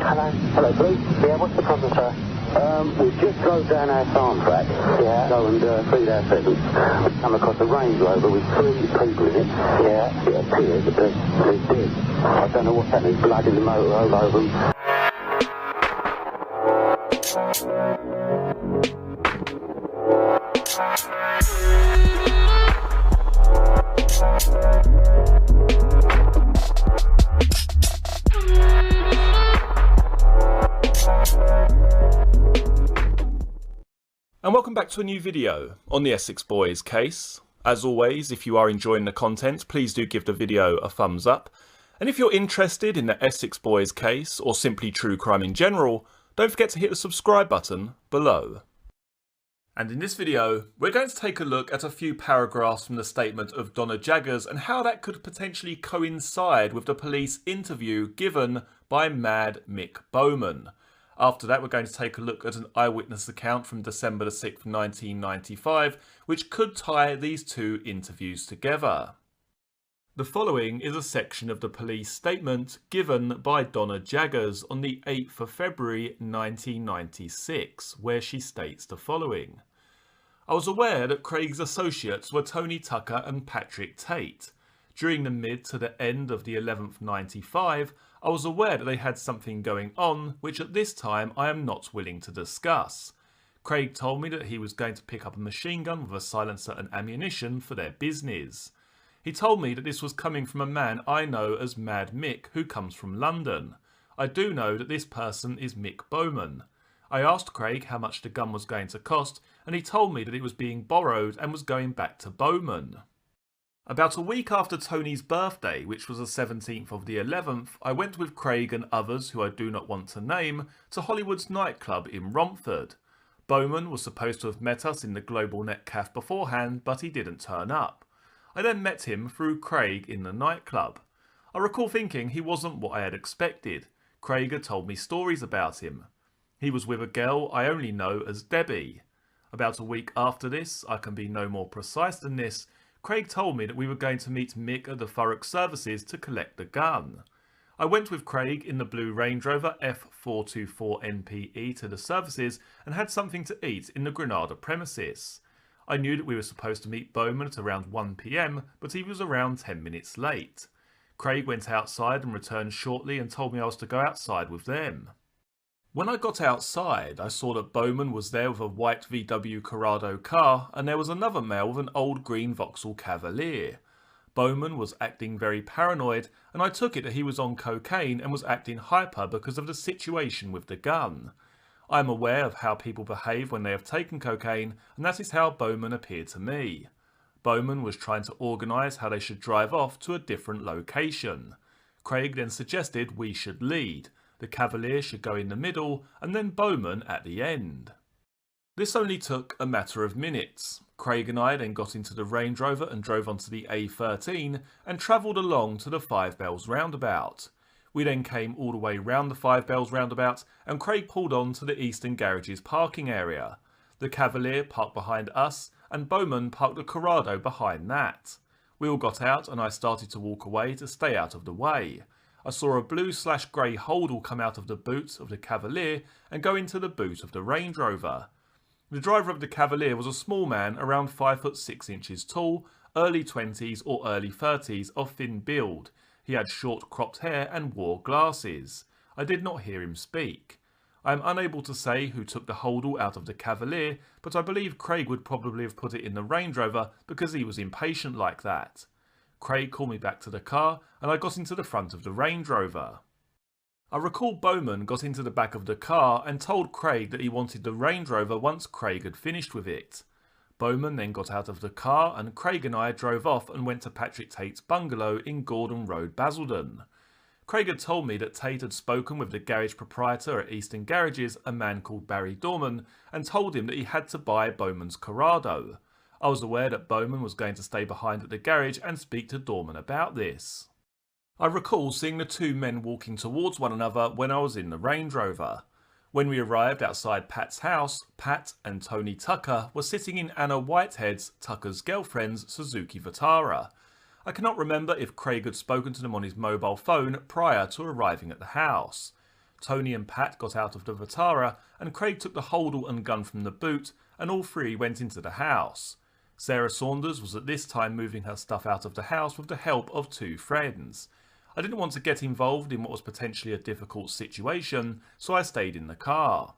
Hello. Hello, police. Yeah, what's the problem, sir? We just drove down our farm track. Yeah. Going feed our pheasants. We come across a Range Rover with 3 people in it. Yeah. It appears that they're dead. I don't know what's happening. Blood in the motor all over them. And welcome back to a new video on the Essex Boys case. As always, if you are enjoying the content, please do give the video a thumbs up. And if you're interested in the Essex Boys case, or simply true crime in general, don't forget to hit the subscribe button below. And in this video, we're going to take a look at a few paragraphs from the statement of Donna Jaggers and how that could potentially coincide with the police interview given by Mad Mick Bowman. After that, we're going to take a look at an eyewitness account from December the 6th, 1995, which could tie these two interviews together. The following is a section of the police statement given by Donna Jaggers on the 8th of February 1996, where she states the following. I was aware that Craig's associates were Tony Tucker and Patrick Tate. During the mid to the end of the 11th 95, I was aware that they had something going on, which at this time I am not willing to discuss. Craig told me that he was going to pick up a machine gun with a silencer and ammunition for their business. He told me that this was coming from a man I know as Mad Mick, who comes from London. I do know that this person is Mick Bowman. I asked Craig how much the gun was going to cost, and he told me that it was being borrowed and was going back to Bowman. About a week after Tony's birthday, which was the 17th of the 11th, I went with Craig and others who I do not want to name to Hollywood's nightclub in Romford. Bowman was supposed to have met us in the Global Net Cafe beforehand, but he didn't turn up. I then met him through Craig in the nightclub. I recall thinking he wasn't what I had expected. Craig had told me stories about him. He was with a girl I only know as Debbie. About a week after this, I can be no more precise than this, Craig told me that we were going to meet Mick at the Thurrock Services to collect the gun. I went with Craig in the blue Range Rover F424NPE to the services and had something to eat in the Granada premises. I knew that we were supposed to meet Bowman at around 1 PM, but he was around 10 minutes late. Craig went outside and returned shortly and told me I was to go outside with them. When I got outside, I saw that Bowman was there with a white VW Corrado car, and there was another male with an old green Vauxhall Cavalier. Bowman was acting very paranoid, and I took it that he was on cocaine and was acting hyper because of the situation with the gun. I am aware of how people behave when they have taken cocaine, and that is how Bowman appeared to me. Bowman was trying to organise how they should drive off to a different location. Craig then suggested we should lead. The Cavalier should go in the middle, and then Bowman at the end. This only took a matter of minutes. Craig and I then got into the Range Rover and drove onto the A13 and travelled along to the Five Bells roundabout. We then came all the way round the Five Bells roundabout, and Craig pulled on to the Eastern Garage's parking area. The Cavalier parked behind us, and Bowman parked the Corrado behind that. We all got out, and I started to walk away to stay out of the way. I saw a blue/grey holdall come out of the boot of the Cavalier and go into the boot of the Range Rover. The driver of the Cavalier was a small man around 5'6" tall, early 20s or early 30s of thin build. He had short cropped hair and wore glasses. I did not hear him speak. I am unable to say who took the holdall out of the Cavalier, but I believe Craig would probably have put it in the Range Rover because he was impatient like that. Craig called me back to the car and I got into the front of the Range Rover. I recall Bowman got into the back of the car and told Craig that he wanted the Range Rover once Craig had finished with it. Bowman then got out of the car and Craig and I drove off and went to Patrick Tate's bungalow in Gordon Road, Basildon. Craig had told me that Tate had spoken with the garage proprietor at Eastern Garages, a man called Barry Dorman, and told him that he had to buy Bowman's Corrado. I was aware that Bowman was going to stay behind at the garage and speak to Dorman about this. I recall seeing the two men walking towards one another when I was in the Range Rover. When we arrived outside Pat's house, Pat and Tony Tucker were sitting in Anna Whitehead's, Tucker's girlfriend's, Suzuki Vitara. I cannot remember if Craig had spoken to them on his mobile phone prior to arriving at the house. Tony and Pat got out of the Vitara and Craig took the holdall and gun from the boot, and all three went into the house. Sarah Saunders was at this time moving her stuff out of the house with the help of two friends. I didn't want to get involved in what was potentially a difficult situation, so I stayed in the car.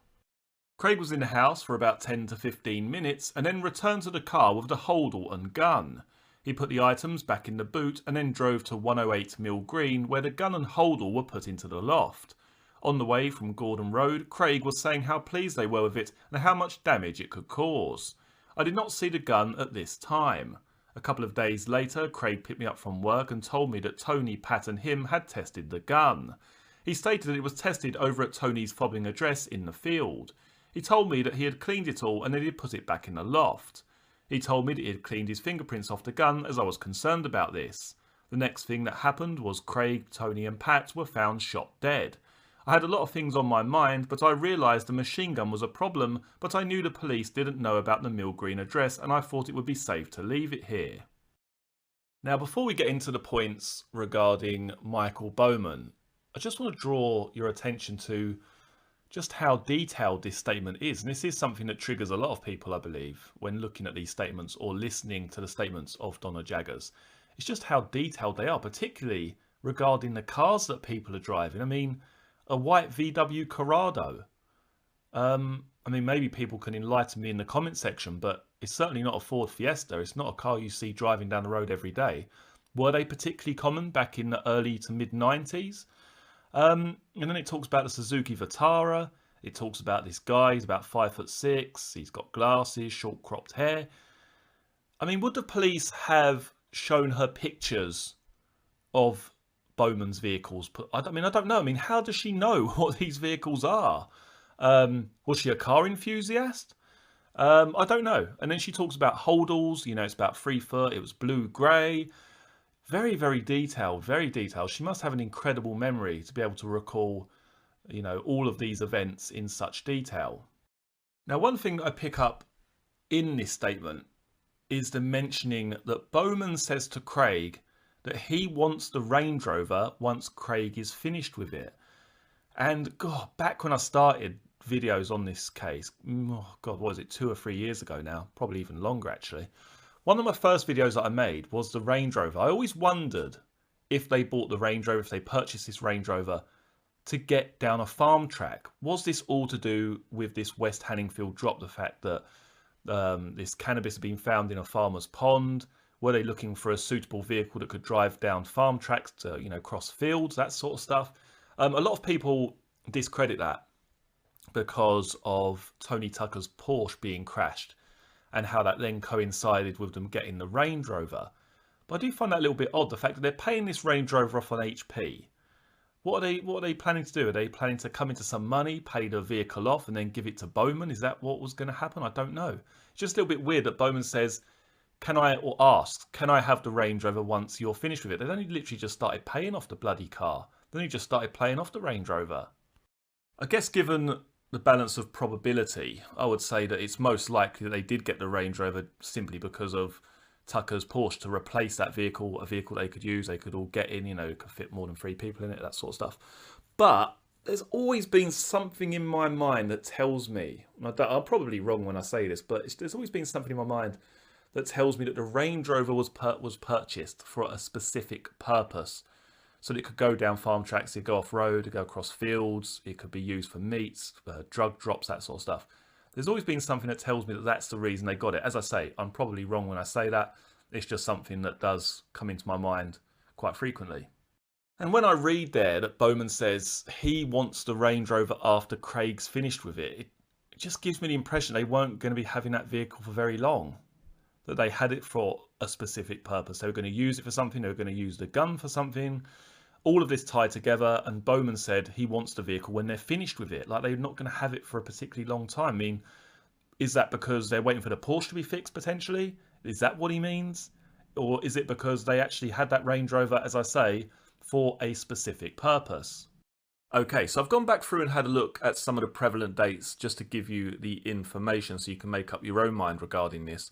Craig was in the house for about 10 to 15 minutes and then returned to the car with the holdall and gun. He put the items back in the boot and then drove to 108 Mill Green, where the gun and holdall were put into the loft. On the way from Gordon Road, Craig was saying how pleased they were with it and how much damage it could cause. I did not see the gun at this time. A couple of days later, Craig picked me up from work and told me that Tony, Pat and him had tested the gun. He stated that it was tested over at Tony's fobbing address in the field. He told me that he had cleaned it all and then he had put it back in the loft. He told me that he had cleaned his fingerprints off the gun, as I was concerned about this. The next thing that happened was Craig, Tony and Pat were found shot dead. I had a lot of things on my mind, but I realised the machine gun was a problem, but I knew the police didn't know about the Mill Green address and I thought it would be safe to leave it here. Now, before we get into the points regarding Michael Bowman, I just want to draw your attention to just how detailed this statement is. And this is something that triggers a lot of people, I believe, when looking at these statements or listening to the statements of Donna Jaggers. It's just how detailed they are, particularly regarding the cars that people are driving. I mean, a white VW Corrado. I mean, maybe people can enlighten me in the comment section, but it's certainly not a Ford Fiesta. It's not a car you see driving down the road every day. Were they particularly common back in the early to mid 90s? And then it talks about the Suzuki Vitara. It talks about this guy. He's about 5'6". He's got glasses, short cropped hair. I mean, would the police have shown her pictures of Bowman's vehicles? I don't know. I mean, how does she know what these vehicles are? Was she a car enthusiast? I don't know. And then she talks about holdalls. You know, it's about 3 foot. It was blue grey. Very, very detailed. Very detailed. She must have an incredible memory to be able to recall, you know, all of these events in such detail. Now, one thing that I pick up in this statement is the mentioning that Bowman says to Craig that he wants the Range Rover once Craig is finished with it. And God, back when I started videos on this case, oh God, what was it, 2 or 3 years ago now, probably even longer actually. One of my first videos that I made was the Range Rover. I always wondered if they bought the Range Rover, if they purchased this Range Rover to get down a farm track. Was this all to do with this West Hanningfield drop, the fact that this cannabis had been found in a farmer's pond? Were they looking for a suitable vehicle that could drive down farm tracks to, you know, cross fields, that sort of stuff? A lot of people discredit that because of Tony Tucker's Porsche being crashed and how that then coincided with them getting the Range Rover. But I do find that a little bit odd, the fact that they're paying this Range Rover off on HP. What are they planning to do? Are they planning to come into some money, pay the vehicle off and then give it to Bowman? Is that what was going to happen? I don't know. It's just a little bit weird that Bowman says, can I have the Range Rover once you're finished with it? They've only literally just started paying off the bloody car. Then he just started paying off the Range Rover. I guess given the balance of probability, I would say that it's most likely that they did get the Range Rover simply because of Tucker's Porsche to replace that vehicle, a vehicle they could use, they could all get in, you know, could fit more than 3 people in it, that sort of stuff. But there's always been something in my mind that tells me, and I'm probably wrong when I say this, but there's always been something in my mind that tells me that the Range Rover was purchased for a specific purpose. So that it could go down farm tracks, it could go off-road, it could go across fields, it could be used for meats, drug drops, that sort of stuff. There's always been something that tells me that that's the reason they got it. As I say, I'm probably wrong when I say that. It's just something that does come into my mind quite frequently. And when I read there that Bowman says he wants the Range Rover after Craig's finished with it, it just gives me the impression they weren't going to be having that vehicle for very long. That they had it for a specific purpose. They were going to use it for something, they were going to use the gun for something. All of this tied together, and Bowman said he wants the vehicle when they're finished with it. Like, they're not going to have it for a particularly long time. I mean, is that because they're waiting for the Porsche to be fixed potentially? Is that what he means? Or is it because they actually had that Range Rover, as I say, for a specific purpose? Okay, so I've gone back through and had a look at some of the prevalent dates just to give you the information so you can make up your own mind regarding this.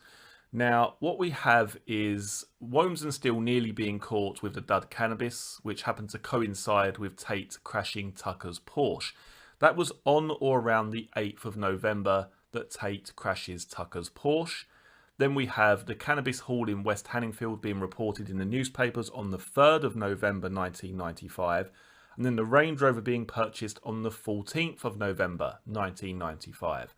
Now, what we have is Womes still nearly being caught with the dud cannabis, which happened to coincide with Tate crashing Tucker's Porsche. That was on or around the 8th of November that Tate crashes Tucker's Porsche. Then we have the cannabis haul in West Hanningfield being reported in the newspapers on the 3rd of November 1995, and then the Range Rover being purchased on the 14th of November 1995.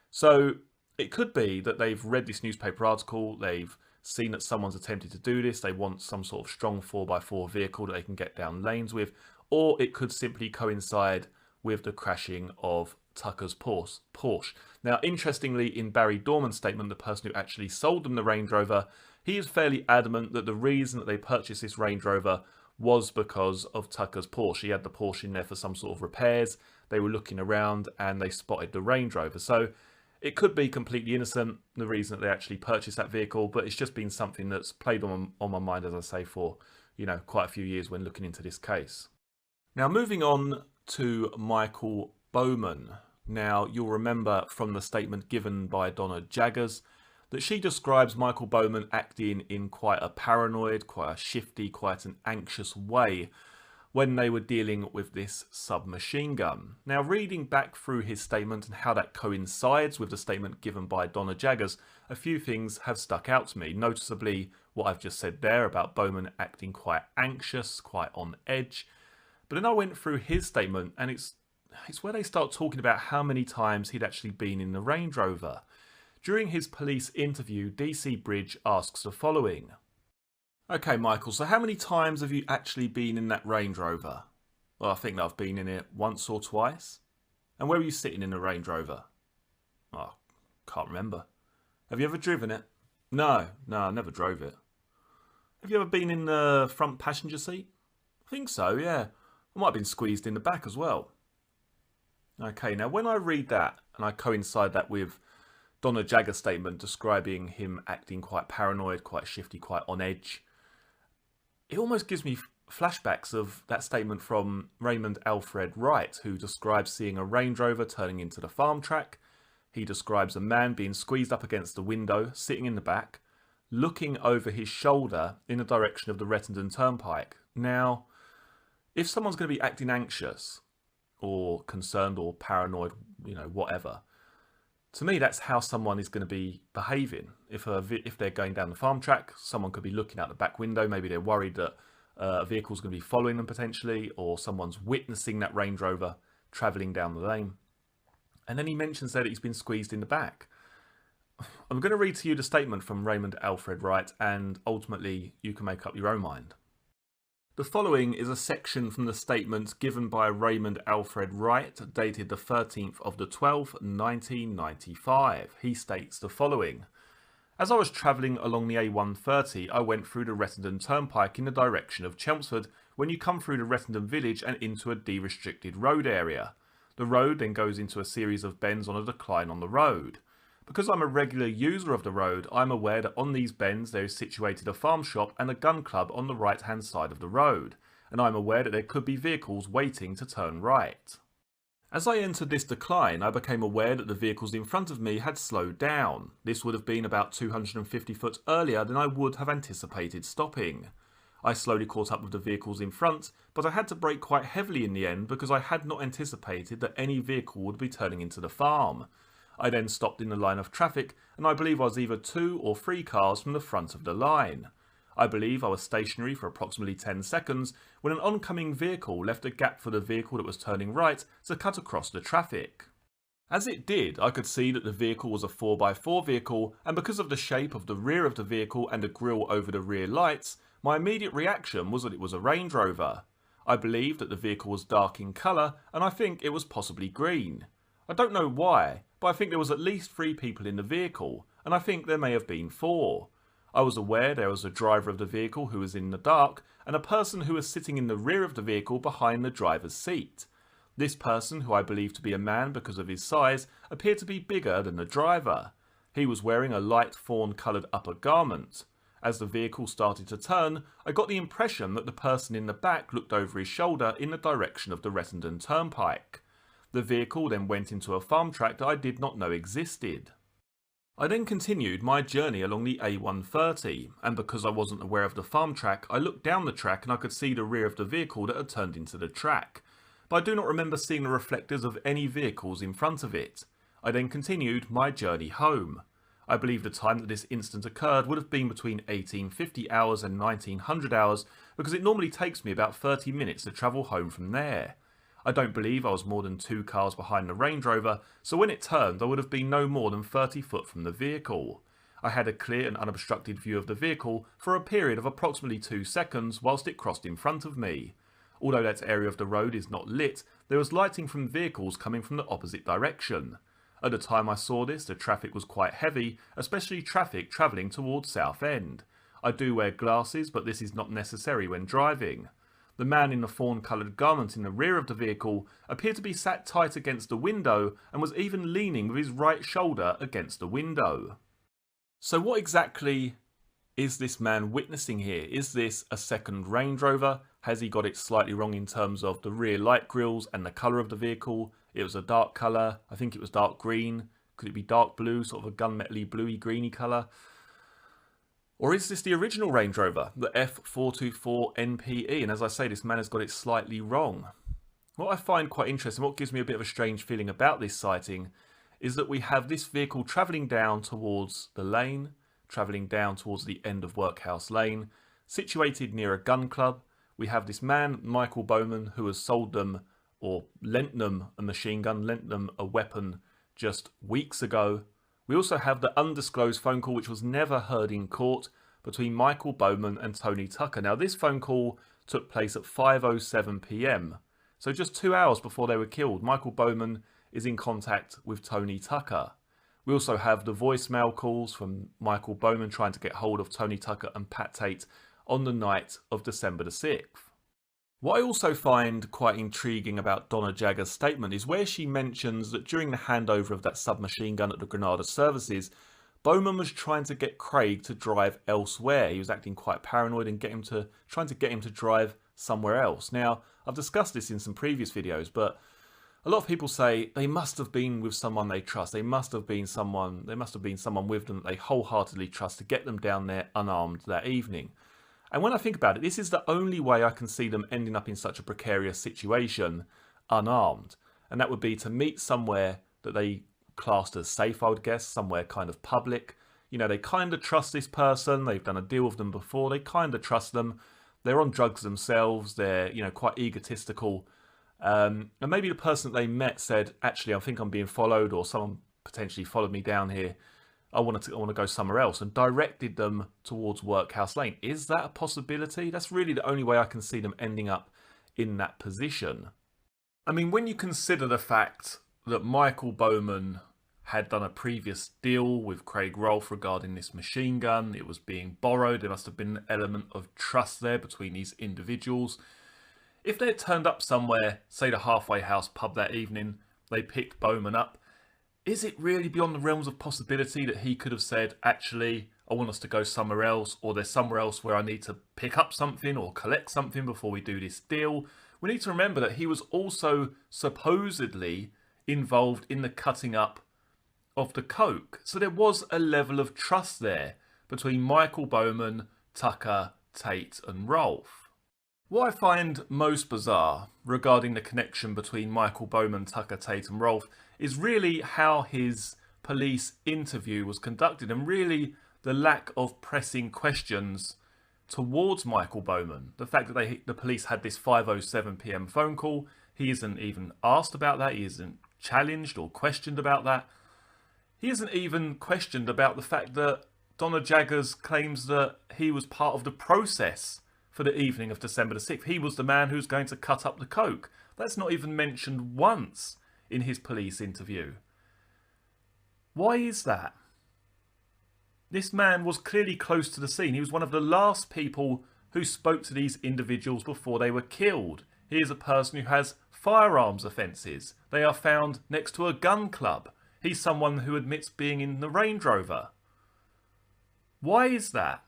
So it could be that they've read this newspaper article, they've seen that someone's attempted to do this, they want some sort of strong 4x4 vehicle that they can get down lanes with, or it could simply coincide with the crashing of Tucker's Porsche. Now, interestingly, in Barry Dorman's statement, the person who actually sold them the Range Rover, he is fairly adamant that the reason that they purchased this Range Rover was because of Tucker's Porsche. He had the Porsche in there for some sort of repairs. They were looking around and they spotted the Range Rover. So it could be completely innocent, the reason that they actually purchased that vehicle, but it's just been something that's played on my mind, as I say, for, quite a few years when looking into this case. Now, moving on to Michael Bowman. Now, you'll remember from the statement given by Donna Jaggers that she describes Michael Bowman acting in quite a paranoid, quite a shifty, quite an anxious way when they were dealing with this submachine gun. Now, reading back through his statement and how that coincides with the statement given by Donna Jaggers, a few things have stuck out to me, noticeably what I've just said there about Bowman acting quite anxious, quite on edge. But then I went through his statement and it's where they start talking about how many times he'd actually been in the Range Rover. During his police interview, DC Bridge asks the following. Okay, Michael, so how many times have you actually been in that Range Rover? Well, I think that I've been in it once or twice. And where were you sitting in the Range Rover? Oh, can't remember. Have you ever driven it? No, I never drove it. Have you ever been in the front passenger seat? I think so, yeah. I might have been squeezed in the back as well. Okay, now when I read that, and I coincide that with Donna Jaggers' statement describing him acting quite paranoid, quite shifty, quite on edge, it almost gives me flashbacks of that statement from Raymond Alfred Wright, who describes seeing a Range Rover turning into the farm track. He describes a man being squeezed up against the window, sitting in the back, looking over his shoulder in the direction of the Rettendon Turnpike. Now, if someone's going to be acting anxious or concerned or paranoid, whatever, to me that's how someone is going to be behaving. If they're going down the farm track, someone could be looking out the back window. Maybe they're worried that a vehicle's going to be following them potentially, or someone's witnessing that Range Rover travelling down the lane. And then he mentions that he's been squeezed in the back. I'm going to read to you the statement from Raymond Alfred Wright, and ultimately you can make up your own mind. The following is a section from the statement given by Raymond Alfred Wright, dated the 13th of the 12th, 1995. He states the following. As I was travelling along the A130, I went through the Rettendon Turnpike in the direction of Chelmsford when you come through the Rettendon village and into a de-restricted road area. The road then goes into a series of bends on a decline on the road. Because I'm a regular user of the road, I'm aware that on these bends there is situated a farm shop and a gun club on the right hand side of the road, and I'm aware that there could be vehicles waiting to turn right. As I entered this decline, I became aware that the vehicles in front of me had slowed down. This would have been about 250 foot earlier than I would have anticipated stopping. I slowly caught up with the vehicles in front, but I had to brake quite heavily in the end because I had not anticipated that any vehicle would be turning into the farm. I then stopped in the line of traffic, and I believe I was either 2 or 3 cars from the front of the line. I believe I was stationary for approximately 10 seconds when an oncoming vehicle left a gap for the vehicle that was turning right to cut across the traffic. As it did, I could see that the vehicle was a 4x4 vehicle, and because of the shape of the rear of the vehicle and the grille over the rear lights, my immediate reaction was that it was a Range Rover. I believe that the vehicle was dark in colour, and I think it was possibly green. I don't know why, but I think there was at least 3 people in the vehicle, and I think there may have been 4. I was aware there was a driver of the vehicle who was in the dark, and a person who was sitting in the rear of the vehicle behind the driver's seat. This person, who I believe to be a man because of his size, appeared to be bigger than the driver. He was wearing a light fawn-coloured upper garment. As the vehicle started to turn, I got the impression that the person in the back looked over his shoulder in the direction of the Rettendon Turnpike. The vehicle then went into a farm track that I did not know existed. I then continued my journey along the A130, and because I wasn't aware of the farm track, I looked down the track and I could see the rear of the vehicle that had turned into the track. But I do not remember seeing the reflectors of any vehicles in front of it. I then continued my journey home. I believe the time that this incident occurred would have been between 1850 hours and 1900 hours, because it normally takes me about 30 minutes to travel home from there. I don't believe I was more than 2 cars behind the Range Rover, so when it turned I would have been no more than 30 foot from the vehicle. I had a clear and unobstructed view of the vehicle for a period of approximately 2 seconds whilst it crossed in front of me. Although that area of the road is not lit, there was lighting from vehicles coming from the opposite direction. At the time I saw this, the traffic was quite heavy, especially traffic travelling towards Southend. I do wear glasses, but this is not necessary when driving. The man in the fawn-coloured garment in the rear of the vehicle appeared to be sat tight against the window and was even leaning with his right shoulder against the window. So what exactly is this man witnessing here? Is this a second Range Rover? Has he got it slightly wrong in terms of the rear light grills and the colour of the vehicle? It was a dark colour. I think it was dark green. Could it be dark blue, sort of a gunmetal-y, bluey, greeny colour? Or is this the original Range Rover, the F424 NPE? And as I say, this man has got it slightly wrong. What I find quite interesting, what gives me a bit of a strange feeling about this sighting, is that we have this vehicle travelling down towards the lane, travelling down towards the end of Workhouse Lane, situated near a gun club. We have this man, Michael Bowman, who has sold them or lent them a machine gun, lent them a weapon just weeks ago. We also have the undisclosed phone call which was never heard in court between Michael Bowman and Tony Tucker. Now this phone call took place at 5:07 PM. So just 2 hours before they were killed, Michael Bowman is in contact with Tony Tucker. We also have the voicemail calls from Michael Bowman trying to get hold of Tony Tucker and Pat Tate on the night of December the 6th. What I also find quite intriguing about Donna Jaggers' statement is where she mentions that during the handover of that submachine gun at the Granada Services, Bowman was trying to get Craig to drive elsewhere. He was acting quite paranoid and trying to get him to drive somewhere else. Now, I've discussed this in some previous videos, but a lot of people say they must have been with someone they trust. There must have been someone with them that they wholeheartedly trust to get them down there unarmed that evening. And when I think about it, this is the only way I can see them ending up in such a precarious situation unarmed. And that would be to meet somewhere that they classed as safe, I would guess, somewhere kind of public. You know, they kind of trust this person. They've done a deal with them before. They kind of trust them. They're on drugs themselves. They're, you know, quite egotistical. And maybe the person that they met said, actually, I think I'm being followed, or someone potentially followed me down here. I want to go somewhere else, and directed them towards Workhouse Lane. Is that a possibility? That's really the only way I can see them ending up in that position. I mean, when you consider the fact that Michael Bowman had done a previous deal with Craig Rolfe regarding this machine gun, it was being borrowed, there must have been an element of trust there between these individuals. If they had turned up somewhere, say the Halfway House pub that evening, they picked Bowman up, is it really beyond the realms of possibility that he could have said, actually, I want us to go somewhere else, or there's somewhere else where I need to pick up something or collect something before we do this deal? We need to remember that he was also supposedly involved in the cutting up of the coke. So there was a level of trust there between Michael Bowman, Tucker, Tate and Rolfe. What I find most bizarre regarding the connection between Michael Bowman, Tucker, Tate and Rolfe is really how his police interview was conducted, and really the lack of pressing questions towards Michael Bowman. The fact that the police had this 5:07 PM phone call, he isn't even asked about that, he isn't challenged or questioned about that. He isn't even questioned about the fact that Donna Jaggers claims that he was part of the process for the evening of December the 6th. He was the man who's going to cut up the coke. That's not even mentioned once in his police interview. Why is that? This man was clearly close to the scene. He was one of the last people who spoke to these individuals before they were killed. He is a person who has firearms offences. They are found next to a gun club. He's someone who admits being in the Range Rover. Why is that?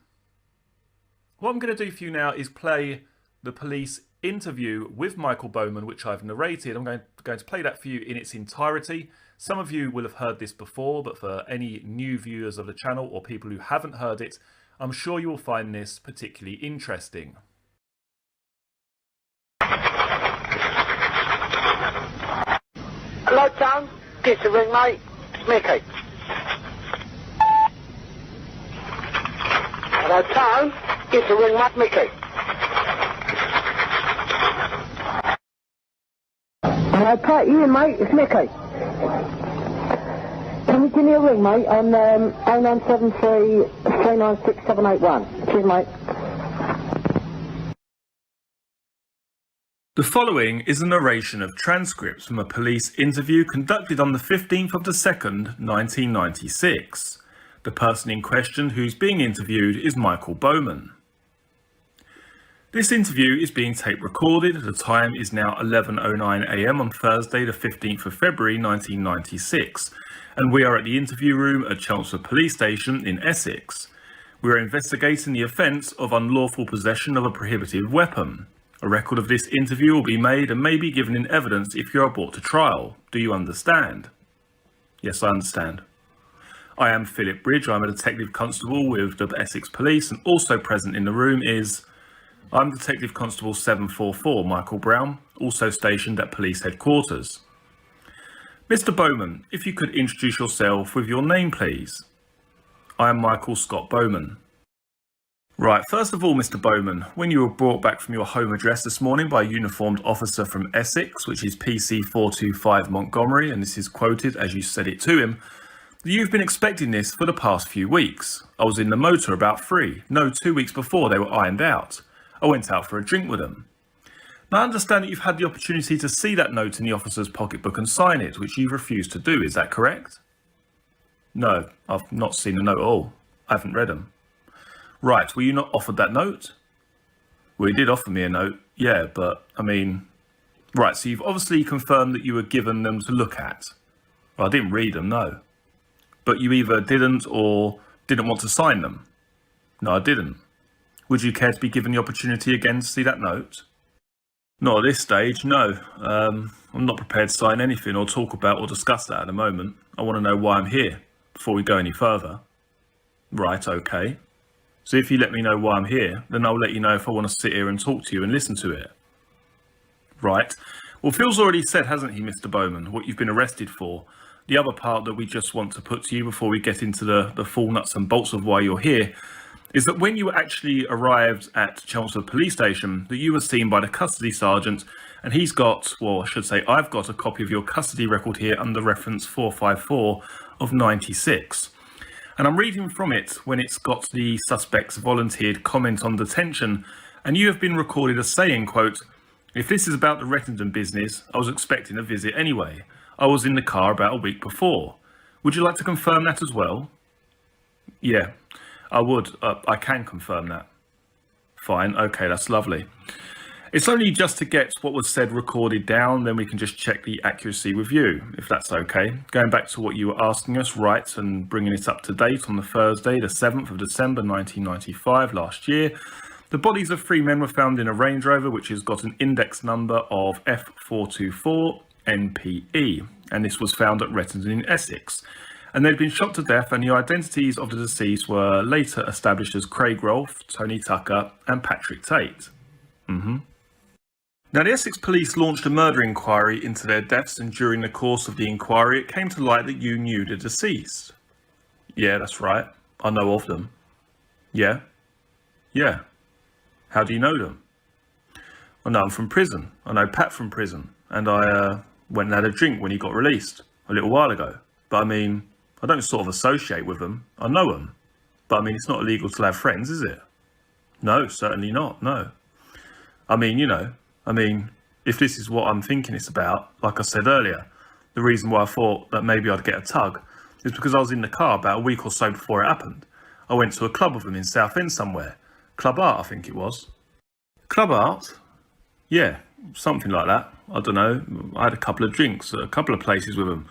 What I'm going to do for you now is play the police interview with Michael Bowman, which I've narrated. I'm going to play that for you in its entirety. Some of you will have heard this before, but for any new viewers of the channel or people who haven't heard it, I'm sure you will find this particularly interesting. Hello, Tom. Give us a ring, mate. It's Mickey. Hello, Tom. Give us a ring, mate. Mickey. Hello, Pat. You in, mate? It's Mickey. Can you give me a ring, mate, on 0973 396 781. Cheers, mate. The following is a narration of transcripts from a police interview conducted on the 15th of the 2nd, 1996. The person in question who's being interviewed is Michael Bowman. This interview is being tape recorded. The time is now 11:09 AM on Thursday, the 15th of February 1996, and we are at the interview room at Chelmsford Police Station in Essex. We are investigating the offence of unlawful possession of a prohibited weapon. A record of this interview will be made and may be given in evidence if you are brought to trial. Do you understand? Yes, I understand. I am Philip Bridge. I'm a detective constable with the Essex Police, and also present in the room is I'm Detective Constable 744 Michael Brown, also stationed at police headquarters. Mr. Bowman, if you could introduce yourself with your name, please. I am Michael Scott Bowman. Right, first of all, Mr. Bowman, when you were brought back from your home address this morning by a uniformed officer from Essex, which is PC 425 Montgomery, and this is quoted as you said it to him, you've been expecting this for the past few weeks. I was in the motor about 2 weeks before they were ironed out. I went out for a drink with them. Now, I understand that you've had the opportunity to see that note in the officer's pocketbook and sign it, which you've refused to do. Is that correct? No, I've not seen the note at all. I haven't read them. Right, were you not offered that note? Well, he did offer me a note, yeah, but, I mean... Right, so you've obviously confirmed that you were given them to look at. Well, I didn't read them, no. But you either didn't or didn't want to sign them. No, I didn't. Would you care to be given the opportunity again to see that note? Not at this stage, no. I'm not prepared to sign anything or talk about or discuss that at the moment. I want to know why I'm here before we go any further. Right, okay. So if you let me know why I'm here, then I'll let you know if I want to sit here and talk to you and listen to it. Right. Well, Phil's already said, hasn't he, Mr. Bowman, what you've been arrested for. The other part that we just want to put to you before we get into the full nuts and bolts of why you're here is that when you actually arrived at Chelmsford Police Station, that you were seen by the custody sergeant, and he's got, well, I should say I've got a copy of your custody record here under reference 454 of 96. And I'm reading from it when it's got the suspect's volunteered comment on detention, and you have been recorded as saying, quote, "If this is about the Rettendon business, I was expecting a visit anyway. I was in the car about a week before. Would you like to confirm that as well?" Yeah, I would. I can confirm that. Fine, okay, that's lovely. It's only just to get what was said recorded down, then we can just check the accuracy with you, if that's okay. Going back to what you were asking us, right, and bringing it up to date on the Thursday, the 7th of December 1995, last year, the bodies of 3 men were found in a Range Rover, which has got an index number of F424 NPE, and this was found at Rettendon in Essex. And they'd been shot to death, and the identities of the deceased were later established as Craig Rolfe, Tony Tucker, and Patrick Tate. Now, the Essex Police launched a murder inquiry into their deaths, and during the course of the inquiry, it came to light that you knew the deceased. Yeah, that's right. I know of them. Yeah? Yeah. How do you know them? I know them from prison. I know Pat from prison, and I went and had a drink when he got released a little while ago. But I mean, I don't sort of associate with them. I know them. But I mean, it's not illegal to have friends, is it? No, certainly not, no. I mean, you know, if this is what I'm thinking it's about, like I said earlier, the reason why I thought that maybe I'd get a tug is because I was in the car about a week or so before it happened. I went to a club with them in Southend somewhere. Club Art, I think it was. Club Art? Yeah, something like that. I don't know. I had a couple of drinks at a couple of places with them.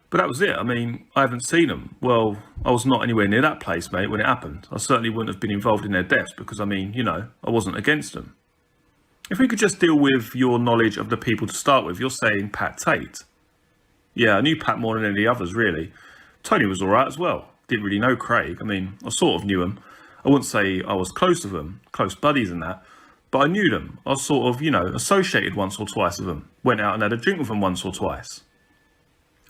But that was it. I mean, I haven't seen them. Well, I was not anywhere near that place, mate, when it happened. I certainly wouldn't have been involved in their deaths because, I mean, you know, I wasn't against them. If we could just deal with your knowledge of the people to start with, you're saying Pat Tate. Yeah, I knew Pat more than any others, really. Tony was all right as well. Didn't really know Craig. I mean, I sort of knew him. I wouldn't say I was close with them, close buddies and that, but I knew them. I was sort of, associated once or twice with them. Went out and had a drink with them once or twice.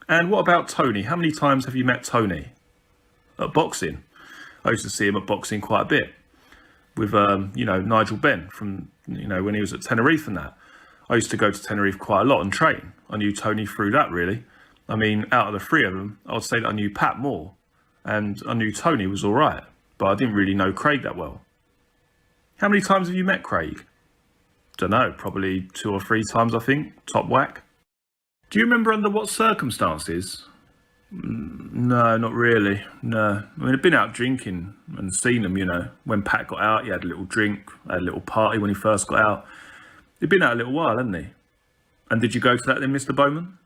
And what about Tony? How many times have you met Tony? At boxing. I used to see him at boxing quite a bit. With, Nigel Benn from, when he was at Tenerife and that. I used to go to Tenerife quite a lot and train. I knew Tony through that, really. I mean, out of the three of them, I would say that I knew Pat more. And I knew Tony was all right. But I didn't really know Craig that well. How many times have you met Craig? Don't know, probably 2 or 3 times, I think. Top whack. Do you remember under what circumstances? No, not really. No. I mean, I've been out drinking and seen them, When Pat got out, he had a little drink, had a little party when he first got out. He'd been out a little while, hadn't he? And did you go to that then, Mr. Bowman?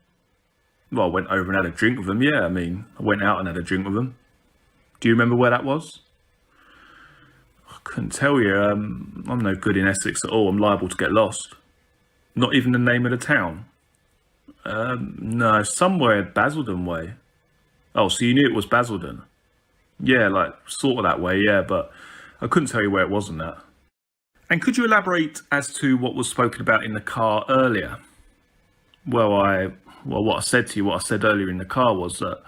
Well, I went over and had a drink with them, yeah. I mean, I went out and had a drink with them. Do you remember where that was? I couldn't tell you. I'm no good in Essex at all. I'm liable to get lost. Not even the name of the town? No, somewhere Basildon way. Oh, so you knew it was Basildon? Yeah, like, sort of that way, yeah, but I couldn't tell you where it was and that. And could you elaborate as to what was spoken about in the car earlier? Well, what I said to you, what I said earlier in the car was that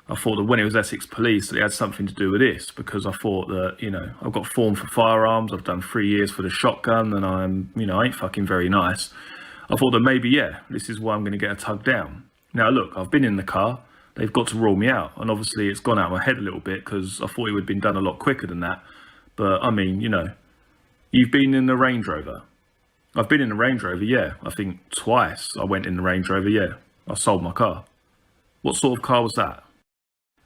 I thought that when it was Essex Police, that it had something to do with this, because I thought that, I've got form for firearms, I've done 3 years for the shotgun, and I ain't fucking very nice. I thought that maybe, yeah, this is why I'm going to get a tug down. Now, look, I've been in the car. They've got to rule me out. And obviously, it's gone out of my head a little bit because I thought it would have been done a lot quicker than that. But, I mean, you've been in the Range Rover. I've been in the Range Rover, yeah. I think twice I went in the Range Rover, yeah. I sold my car. What sort of car was that?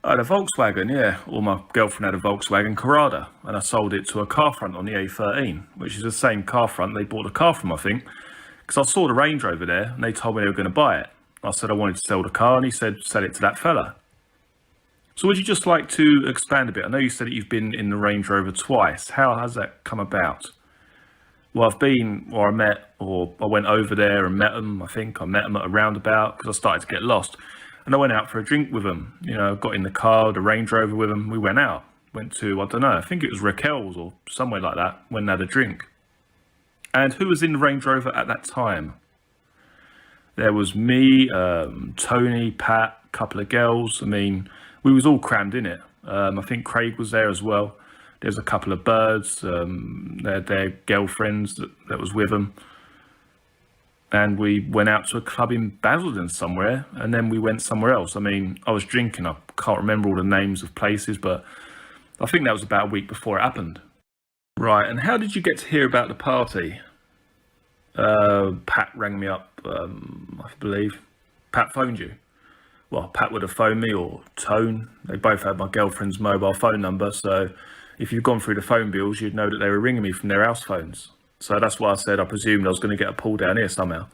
I had a Volkswagen, yeah. Or my girlfriend had a Volkswagen Corrada. And I sold it to a car front on the A13, which is the same car front they bought the car from, I think. Because I saw the Range Rover there, and they told me they were going to buy it. I said I wanted to sell the car, and he said, sell it to that fella. So would you just like to expand a bit? I know you said that you've been in the Range Rover twice. How has that come about? Well, I went over there and met them. I think I met them at a roundabout because I started to get lost. And I went out for a drink with them. Got in the car, the Range Rover with them. We went out. Went to, I don't know, I think it was Raquel's or somewhere like that. Went and had a drink. And who was in the Range Rover at that time? There was me, Tony, Pat, a couple of girls. I mean, we was all crammed in it. I think Craig was there as well. There's a couple of birds, their girlfriends that was with them. And we went out to a club in Basildon somewhere, and then we went somewhere else. I mean, I was drinking. I can't remember all the names of places, but I think that was about a week before it happened. Right, and how did you get to hear about the party? Pat rang me up, I believe. Pat phoned you? Well, Pat would have phoned me, or Tone. They both had my girlfriend's mobile phone number, so if you've gone through the phone bills, you'd know that they were ringing me from their house phones. So that's why I said I presumed I was going to get a pull down here somehow.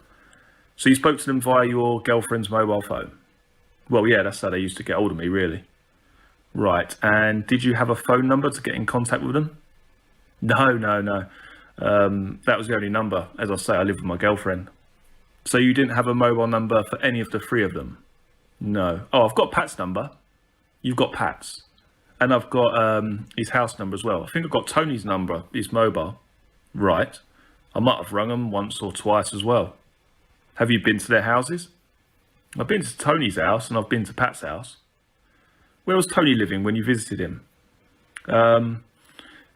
So you spoke to them via your girlfriend's mobile phone? Well, yeah, that's how they used to get hold of me, really. Right, and did you have a phone number to get in contact with them? No. That was the only number. As I say, I live with my girlfriend. So you didn't have a mobile number for any of the 3 of them? No. Oh, I've got Pat's number. You've got Pat's. And I've got his house number as well. I think I've got Tony's number, his mobile. Right. I might have rung them once or twice as well. Have you been to their houses? I've been to Tony's house and I've been to Pat's house. Where was Tony living when you visited him?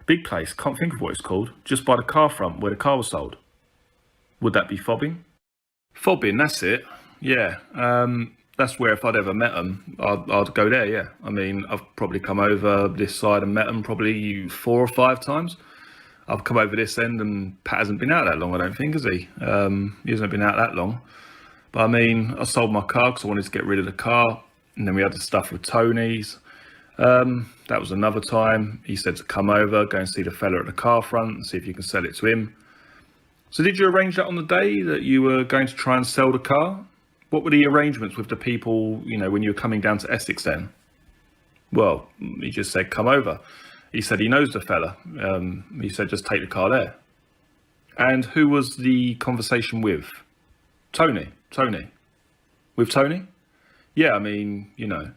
Big place, can't think of what it's called. Just by the car front where the car was sold. Would that be fobbing? Fobbing, that's it. Yeah. That's where if I'd ever met them, I'd go there, yeah. I mean, I've probably come over this side and met them probably 4 or 5 times. I've come over this end and Pat hasn't been out that long, I don't think, has he? He hasn't been out that long. But I mean, I sold my car because I wanted to get rid of the car. And then we had the stuff with Tony's. That was another time. He said to come over, go and see the fella at the car front and see if you can sell it to him. So did you arrange that on the day that you were going to try and sell the car? What were the arrangements with the people, when you were coming down to Essex then? Well, he just said, come over. He said he knows the fella. He said, just take the car there. And who was the conversation with? Tony. With Tony? Yeah, I mean, you know.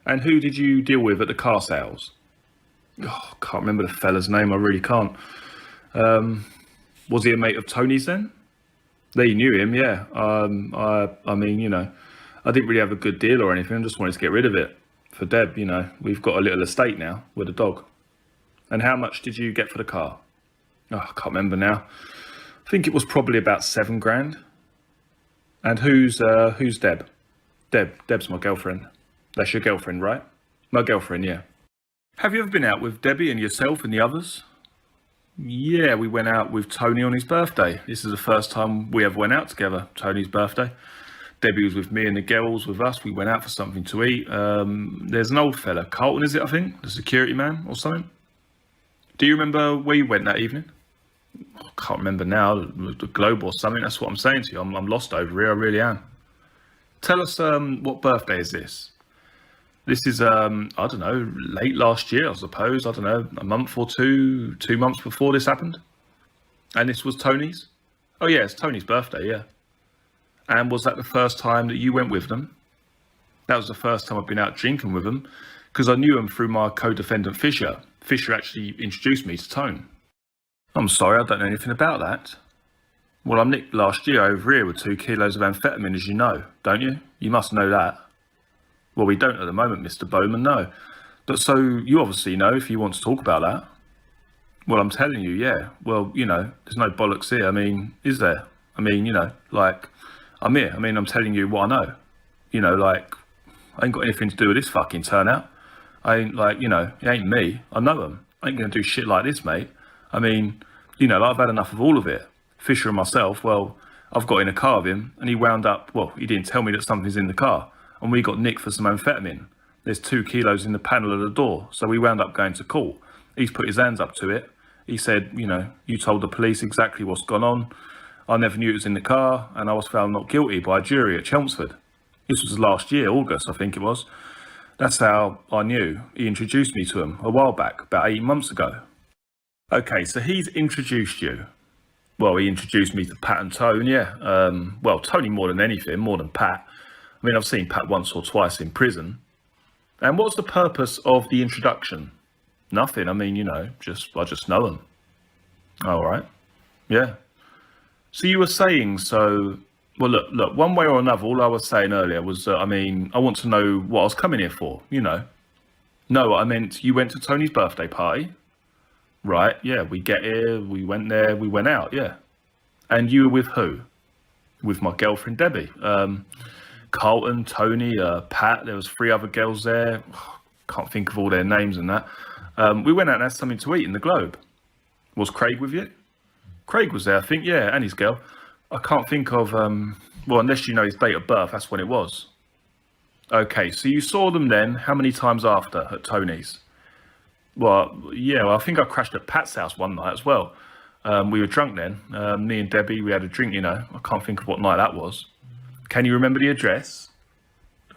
And who did you deal with at the car sales? Oh, I can't remember the fella's name, I really can't. Was he a mate of Tony's then? They knew him, yeah. I mean, you know, I didn't really have a good deal or anything. I just wanted to get rid of it. For Deb, you know, we've got a little estate now with a dog. And how much did you get for the car? Oh, I can't remember now. I think it was probably about $7,000. And who's Deb? Deb's my girlfriend. That's your girlfriend, right? My girlfriend, yeah. Have you ever been out with Debbie and yourself and the others? Yeah, we went out with Tony on his birthday. This is the first time we ever went out together, Tony's birthday. Debbie was with me and the girls with us. We went out for something to eat. There's an old fella, Carlton, is it, I think? The security man or something? Do you remember where you went that evening? I can't remember now, the Globe or something. That's what I'm saying to you. I'm lost over here, I really am. Tell us, what birthday is this? This is, I don't know, late last year, I suppose. I don't know, a month or 2 months before this happened. And this was Tony's? Oh yeah, it's Tony's birthday, yeah. And was that the first time that you went with them? That was the first time I've been out drinking with them, because I knew him through my co-defendant Fisher. Fisher actually introduced me to Tone. I'm sorry, I don't know anything about that. Well, I nicked last year over here with 2 kilos of amphetamine, as you know, don't you? You must know that. Well, we don't at the moment, Mr. Bowman, no. But so, you obviously know if you want to talk about that. Well, I'm telling you, yeah. Well, you know, there's no bollocks here. I mean, is there? I mean, you know, like, I'm here. I mean, I'm telling you what I know. You know, like, I ain't got anything to do with this fucking turnout. I ain't, like, you know, it ain't me. I know them. I ain't going to do shit like this, mate. I mean, you know, like, I've had enough of all of it. Fisher and myself, well, I've got in a car with him, and he wound up, well, he didn't tell me that something's in the car, and we got nicked for some amphetamine. There's 2 kilos in the panel of the door, so we wound up going to court. He's put his hands up to it. He said, you know, you told the police exactly what's gone on. I never knew it was in the car, and I was found not guilty by a jury at Chelmsford. This was last year, August, I think it was. That's how I knew. He introduced me to him a while back, about 8 months ago. Okay, so he's introduced you. Well, he introduced me to Pat and Tone, yeah. Well, Tony more than anything, more than Pat. I mean, I've seen Pat once or twice in prison. And what's the purpose of the introduction? Nothing. I mean, you know, I just know him. All right. Yeah. So you were saying, so, well, look, one way or another, all I was saying earlier was, I mean, I want to know what I was coming here for, you know. No, I meant you went to Tony's birthday party. Right, yeah, we get here, we went there, we went out, yeah. And you were with who? With my girlfriend, Debbie. Carlton, Tony, Pat, there was 3 other girls there. Can't think of all their names and that. We went out and had something to eat in the Globe. Was Craig with you? Craig was there, I think, yeah, and his girl. I can't think of, well, unless you know his date of birth, that's when it was. Okay, so you saw them then, how many times after at Tony's? Well, yeah, well, I think I crashed at Pat's house one night as well. We were drunk then. Me and Debbie, we had a drink, you know. I can't think of what night that was. Can you remember the address?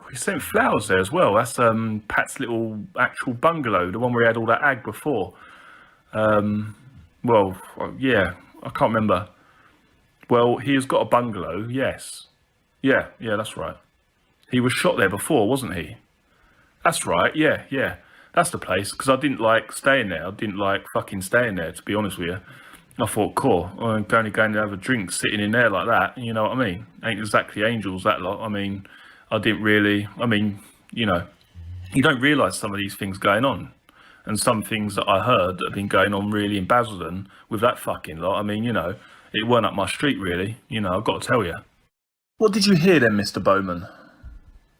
We sent flowers there as well. That's Pat's little actual bungalow, the one where he had all that ag before. Well, yeah, I can't remember. Well, he has got a bungalow, yes. Yeah, that's right. He was shot there before, wasn't he? That's right, yeah. That's the place, because I didn't like staying there. I didn't like fucking staying there, to be honest with you. I thought, cool, I'm only going to have a drink sitting in there like that, you know what I mean? Ain't exactly angels, that lot. I mean, I didn't really, I mean, you know, you don't realise some of these things going on. And some things that I heard that have been going on really in Basildon with that fucking lot, I mean, you know, it weren't up my street really, you know, I've got to tell you. What did you hear then, Mr. Bowman?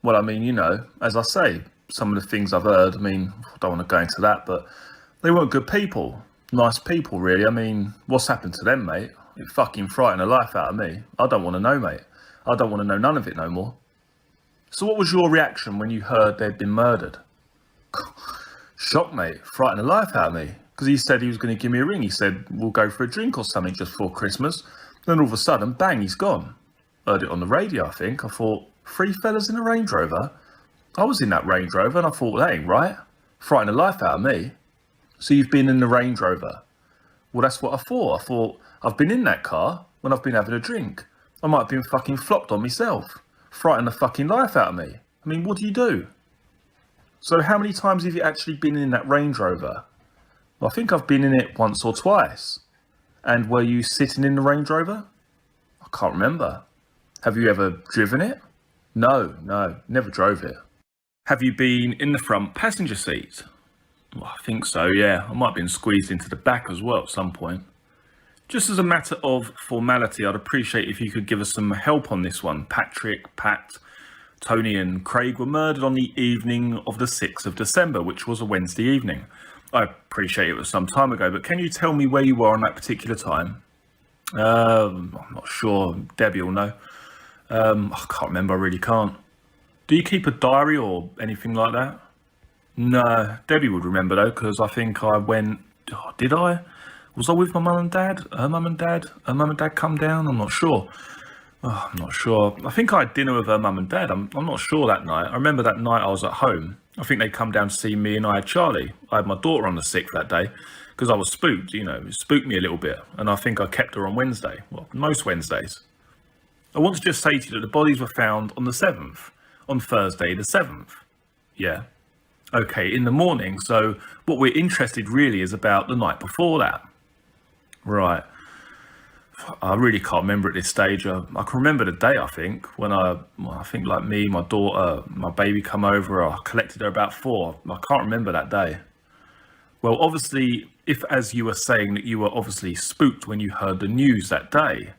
Well, I mean, you know, as I say, some of the things I've heard, I mean, I don't want to go into that, but they weren't good people. Nice people, really. I mean, what's happened to them, mate? It fucking frightened the life out of me. I don't want to know, mate. I don't want to know none of it no more. So what was your reaction when you heard they'd been murdered? Shock, mate. Frightened the life out of me. Because he said he was going to give me a ring. He said, we'll go for a drink or something just before Christmas. Then all of a sudden, bang, he's gone. Heard it on the radio, I think. I thought, 3 fellas in a Range Rover? I was in that Range Rover and I thought, that ain't right. Frightened the life out of me. So you've been in the Range Rover. Well, that's what I thought. I thought, I've been in that car when I've been having a drink. I might have been fucking flopped on myself. Frightened the fucking life out of me. I mean, what do you do? So how many times have you actually been in that Range Rover? Well, I think I've been in it once or twice. And were you sitting in the Range Rover? I can't remember. Have you ever driven it? No, never drove it. Have you been in the front passenger seat? Well, I think so, yeah. I might have been squeezed into the back as well at some point. Just as a matter of formality, I'd appreciate if you could give us some help on this one. Patrick, Pat, Tony and Craig were murdered on the evening of the 6th of December, which was a Wednesday evening. I appreciate it was some time ago, but can you tell me where you were on that particular time? I'm not sure. Debbie will know. I can't remember, I really can't. Do you keep a diary or anything like that? No, Debbie would remember though, because I think I went, did I? Was I with my mum and dad? Her mum and dad? Her mum and dad come down? I'm not sure. Oh, I'm not sure. I think I had dinner with her mum and dad. I'm not sure that night. I remember that night I was at home. I think they come down to see me and I had Charlie. I had my daughter on the 6th that day because I was spooked, you know, it spooked me a little bit. And I think I kept her on Wednesday. Well, most Wednesdays. I want to just say to you that the bodies were found on the 7th, on Thursday the 7th. Yeah. Okay, in the morning. So what we're interested really is about the night before that. Right. I really can't remember at this stage. I can remember the day, I think, when I think like me, my daughter, my baby come over. I collected her about 4. I can't remember that day. Well, obviously, if as you were saying that you were obviously spooked when you heard the news that day,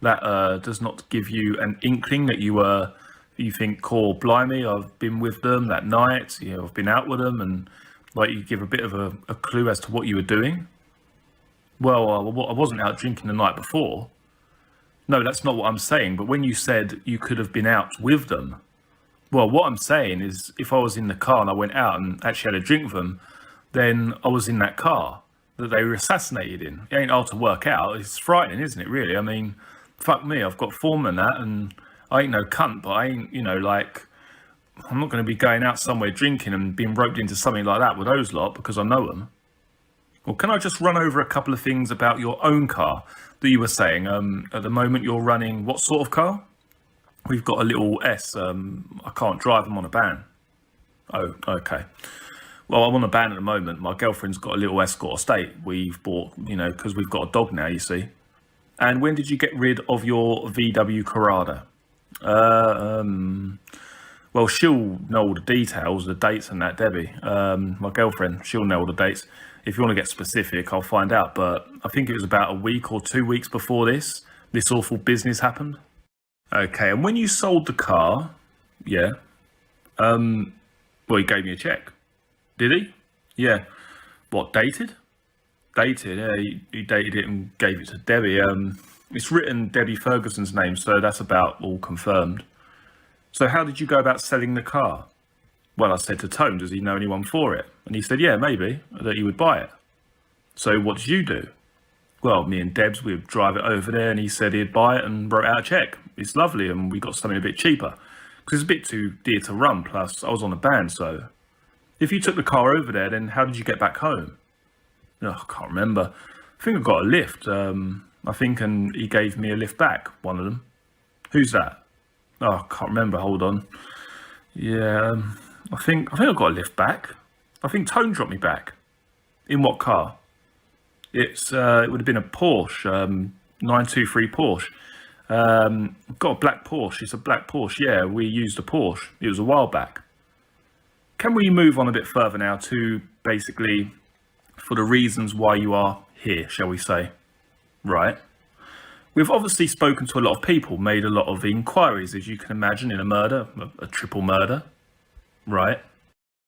that does not give you an inkling that you think, "Core, blimey, I've been with them that night. You know, I've been out with them," and like you give a bit of a clue as to what you were doing. Well, I wasn't out drinking the night before. No, that's not what I'm saying. But when you said you could have been out with them, well, what I'm saying is if I was in the car and I went out and actually had a drink with them, then I was in that car that they were assassinated in. It ain't hard to work out. It's frightening, isn't it, really? I mean, fuck me, I've got form and that, and I ain't no cunt, but I ain't, you know, like, I'm not going to be going out somewhere drinking and being roped into something like that with those lot because I know them. Well, can I just run over a couple of things about your own car that you were saying? At the moment, you're running what sort of car? We've got a little S. I can't drive. I'm on a ban. Oh, okay. Well, I'm on a ban at the moment. My girlfriend's got a little Escort estate we've bought, you know, because we've got a dog now, you see. And when did you get rid of your VW Corrada? Well, she'll know all the details, the dates and that, Debbie. My girlfriend, she'll know all the dates. If you want to get specific, I'll find out. But I think it was about a week or 2 weeks before this awful business happened. Okay, and when you sold the car, yeah, well, he gave me a check. Did he? Yeah. What, dated? Dated, yeah, he dated it and gave it to Debbie. It's written Debbie Ferguson's name, so that's about all confirmed. So how did you go about selling the car? Well, I said to Tone, does he know anyone for it? And he said, yeah, maybe, that he would buy it. So what did you do? Well, me and Debs, we'd drive it over there and he said he'd buy it and wrote out a check. It's lovely and we got something a bit cheaper. Because it's a bit too dear to run, plus I was on a ban, so... If you took the car over there, then how did you get back home? Oh, I can't remember. I think I got a lift, I think, and he gave me a lift back, one of them. Who's that? Oh, I can't remember, hold on. Yeah, I think I got a lift back. I think Tone dropped me back. In what car? It would have been a Porsche, 923 Porsche. Got a black Porsche. It's a black Porsche. Yeah, we used a Porsche. It was a while back. Can we move on a bit further now to basically for the reasons why you are here, shall we say? Right. We've obviously spoken to a lot of people, made a lot of inquiries, as you can imagine, in a murder, a triple murder. Right.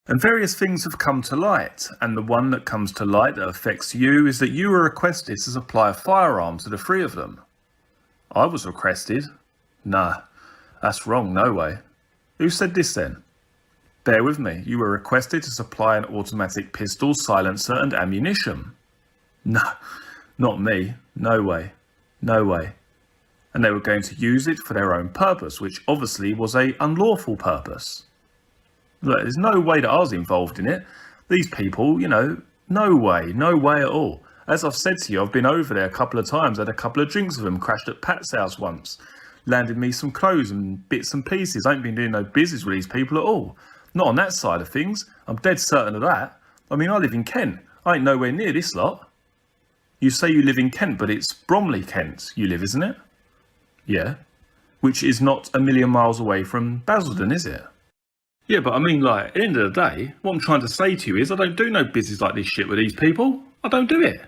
And various things have come to light. And the one that comes to light that affects you is that you were requested to supply a firearm to the 3 of them. I was requested? Nah, that's wrong, no way. Who said this then? Bear with me. You were requested to supply an automatic pistol, silencer and ammunition. No, not me. No way. No way. And they were going to use it for their own purpose, which obviously was a unlawful purpose. Look, there's no way that I was involved in it. These people, you know, No way at all. As I've said to you, I've been over there a couple of times, had a couple of drinks with them, crashed at Pat's house once, landed me some clothes and bits and pieces. I ain't been doing no business with these people at all. Not on that side of things. I'm dead certain of that. I mean, I live in Kent. I ain't nowhere near this lot. You say you live in Kent, but it's Bromley, Kent you live, isn't it? Yeah. Which is not a million miles away from Basildon, is it? Yeah, but I mean, like, at the end of the day, what I'm trying to say to you is I don't do no business like this shit with these people. I don't do it.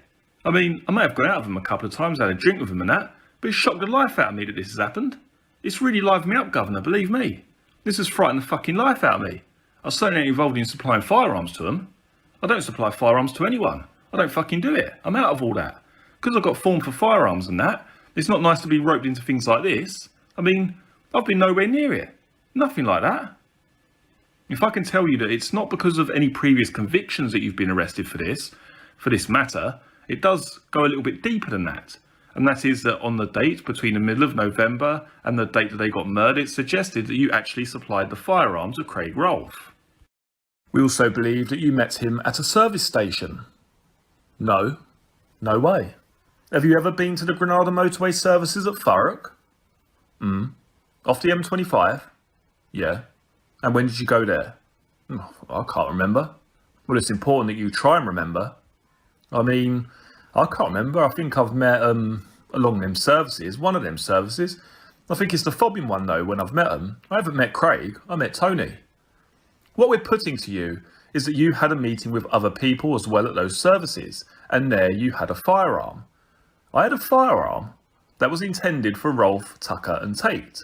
I mean, I may have gone out with them a couple of times, had a drink with them and that, but it's shocked the life out of me that this has happened. It's really livened me up, Governor, believe me. This has frightened the fucking life out of me. I certainly ain't involved in supplying firearms to them. I don't supply firearms to anyone. I don't fucking do it. I'm out of all that. Because I've got form for firearms and that, it's not nice to be roped into things like this. I mean, I've been nowhere near it. Nothing like that. If I can tell you that it's not because of any previous convictions that you've been arrested for this matter, it does go a little bit deeper than that. And that is that on the date between the middle of November and the date that they got murdered, it suggested that you actually supplied the firearms to Craig Rolfe. We also believe that you met him at a service station. No. No way. Have you ever been to the Granada motorway services at Thurrock? Off the M25? Yeah. And when did you go there? I can't remember. Well, it's important that you try and remember. I mean, I can't remember. I think I've met along them services, one of them services. I think it's the fobbing one though, when I've met them. I haven't met Craig, I met Tony. What we're putting to you is that you had a meeting with other people as well at those services, and there you had a firearm. I had a firearm that was intended for Rolfe, Tucker and Tate.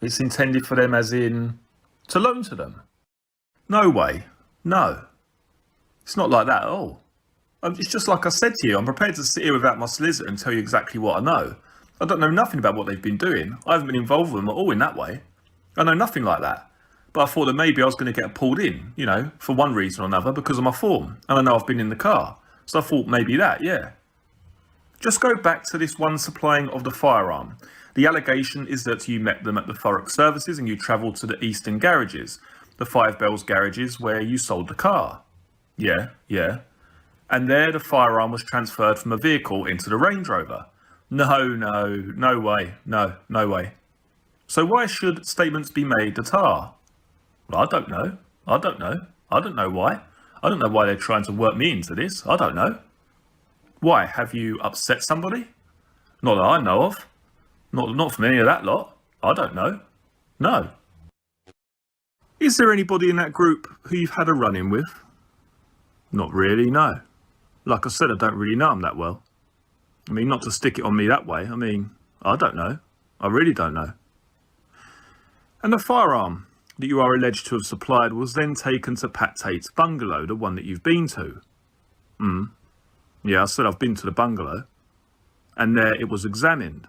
It's intended for them as in to loan to them. No way. No. It's not like that at all. It's just like I said to you, I'm prepared to sit here without my solicitor and tell you exactly what I know. I don't know nothing about what they've been doing. I haven't been involved with them at all in that way. I know nothing like that. But I thought that maybe I was going to get pulled in, you know, for one reason or another because of my form. And I know I've been in the car. So I thought maybe that, yeah. Just go back to this one supplying of the firearm. The allegation is that you met them at the Thurrock services and you travelled to the Eastern garages, the Five Bells garages where you sold the car. Yeah. And there the firearm was transferred from a vehicle into the Range Rover. No way. No way. So why should statements be made that are? Well, I don't know. I don't know why. I don't know why they're trying to work me into this. I don't know. Why? Have you upset somebody? Not that I know of. Not from any of that lot. I don't know. No. Is there anybody in that group who you've had a run-in with? Not really, no. Like I said, I don't really know them that well. I mean, not to stick it on me that way. I mean, I don't know. I really don't know. And the firearm that you are alleged to have supplied was then taken to Pat Tate's bungalow, the one that you've been to. Yeah, I said I've been to the bungalow. And there it was examined.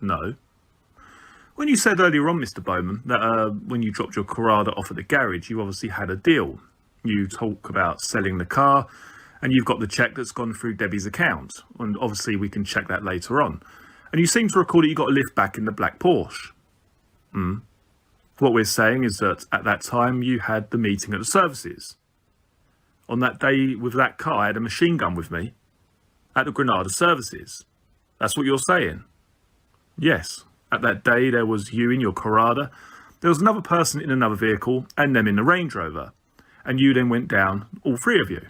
No. When you said earlier on, Mr. Bowman, that when you dropped your Corrada off at the garage, you obviously had a deal. You talk about selling the car, and you've got the cheque that's gone through Debbie's account. And obviously we can check that later on. And you seem to recall that you got a lift back in the black Porsche. What we're saying is that at that time you had the meeting at the services. On that day with that car, I had a machine gun with me at the Granada services. That's what you're saying? Yes. At that day, there was you in your Corrada, there was another person in another vehicle, and them in the Range Rover. And you then went down, all three of you.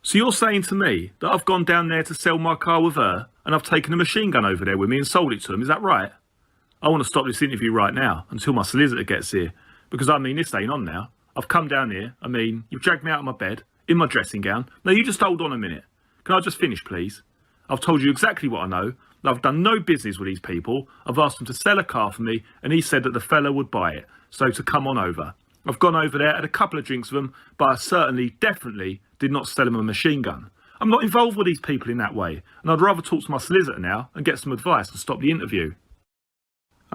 So you're saying to me that I've gone down there to sell my car with her, and I've taken a machine gun over there with me and sold it to them, is that right? I want to stop this interview right now, until my solicitor gets here. Because I mean, this ain't on now. I've come down here, I mean, you've dragged me out of my bed, in my dressing gown. Now you just hold on a minute. Can I just finish, please? I've told you exactly what I know. I've done no business with these people. I've asked them to sell a car for me, and he said that the fella would buy it. So to come on over. I've gone over there, had a couple of drinks with them, but I certainly, definitely did not sell them a machine gun. I'm not involved with these people in that way, and I'd rather talk to my solicitor now and get some advice to stop the interview.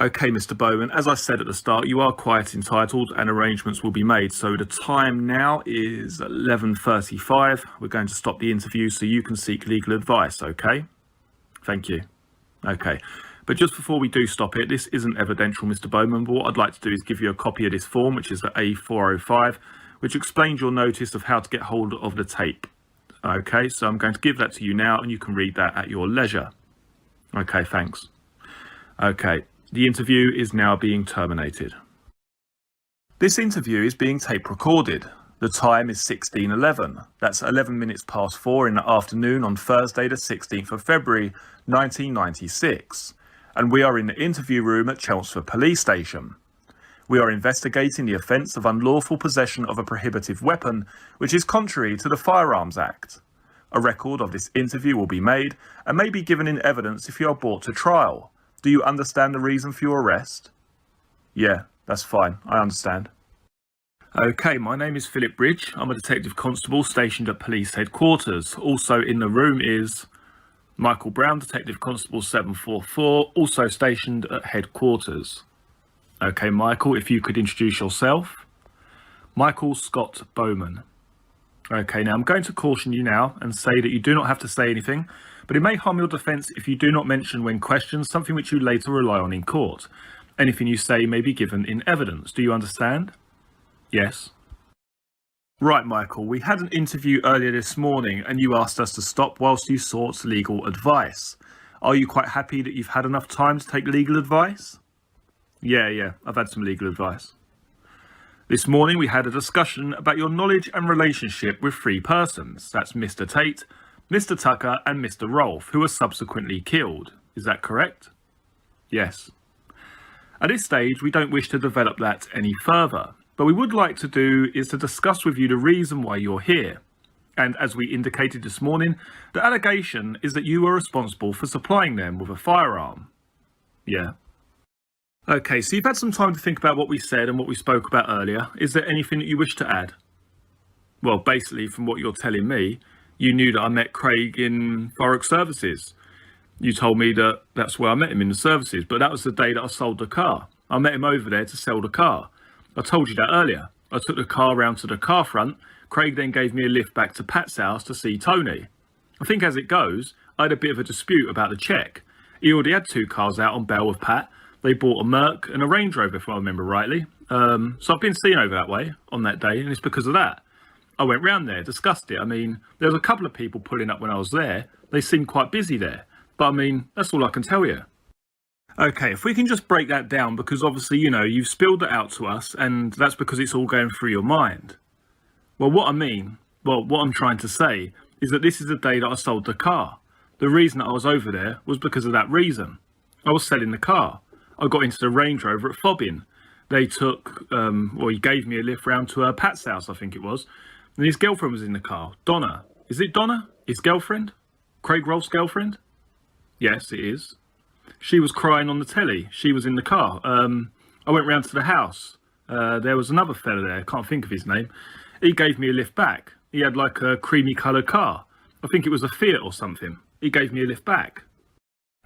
Okay, Mr. Bowman, as I said at the start, you are quite entitled and arrangements will be made. So the time now is 11:35. We're going to stop the interview so you can seek legal advice, okay? Thank you. Okay, but just before we do stop it, this isn't evidential, Mr. Bowman, but what I'd like to do is give you a copy of this form, which is the A405, which explains your notice of how to get hold of the tape. Okay, so I'm going to give that to you now and you can read that at your leisure. Okay, thanks. Okay, the interview is now being terminated. This interview is being tape recorded. The time is 16:11. That's 11 minutes past 4 in the afternoon on Thursday the 16th of February 1996. And we are in the interview room at Chelmsford Police Station. We are investigating the offence of unlawful possession of a prohibitive weapon, which is contrary to the Firearms Act. A record of this interview will be made and may be given in evidence if you are brought to trial. Do you understand the reason for your arrest? Yeah, that's fine. I understand. Okay, my name is Philip Bridge. I'm a detective constable stationed at police headquarters. Also in the room is Michael Brown, detective constable 744, also stationed at headquarters. Okay, Michael, if you could introduce yourself. Michael Scott Bowman. Okay, now I'm going to caution you now and say that you do not have to say anything, but it may harm your defence if you do not mention when questioned something which you later rely on in court. Anything you say may be given in evidence. Do you understand? Yes. Right, Michael, we had an interview earlier this morning and you asked us to stop whilst you sought legal advice. Are you quite happy that you've had enough time to take legal advice? Yeah, I've had some legal advice. This morning we had a discussion about your knowledge and relationship with 3 persons. That's Mr. Tate, Mr. Tucker and Mr. Rolfe, who were subsequently killed. Is that correct? Yes. At this stage, we don't wish to develop that any further. But we would like to do is to discuss with you the reason why you're here. And as we indicated this morning, the allegation is that you were responsible for supplying them with a firearm. Yeah. Okay, so you've had some time to think about what we said and what we spoke about earlier. Is there anything that you wish to add? Well, basically, from what you're telling me, you knew that I met Craig in Forex Services. You told me that that's where I met him, in the services, but that was the day that I sold the car. I met him over there to sell the car. I told you that earlier. I took the car round to the car front. Craig then gave me a lift back to Pat's house to see Tony. I think as it goes, I had a bit of a dispute about the cheque. He already had 2 cars out on bail with Pat. They bought a Merc and a Range Rover, if I remember rightly. So I've been seen over that way on that day, and it's because of that. I went round there, discussed it. I mean, there was a couple of people pulling up when I was there. They seemed quite busy there. But I mean, that's all I can tell you. Okay, if we can just break that down, because obviously, you know, you've spilled it out to us, and that's because it's all going through your mind. Well, what I'm trying to say is that this is the day that I sold the car. The reason that I was over there was because of that reason. I was selling the car. I got into the Range Rover at Fobbin. They took, he gave me a lift round to Pat's house, I think it was. And his girlfriend was in the car. Donna. Is it Donna? His girlfriend? Craig Rolfe's girlfriend? Yes, it is. She was crying on the telly. She was in the car. I went round to the house. There was another fella there. I can't think of his name. He gave me a lift back. He had like a creamy coloured car. I think it was a Fiat or something. He gave me a lift back.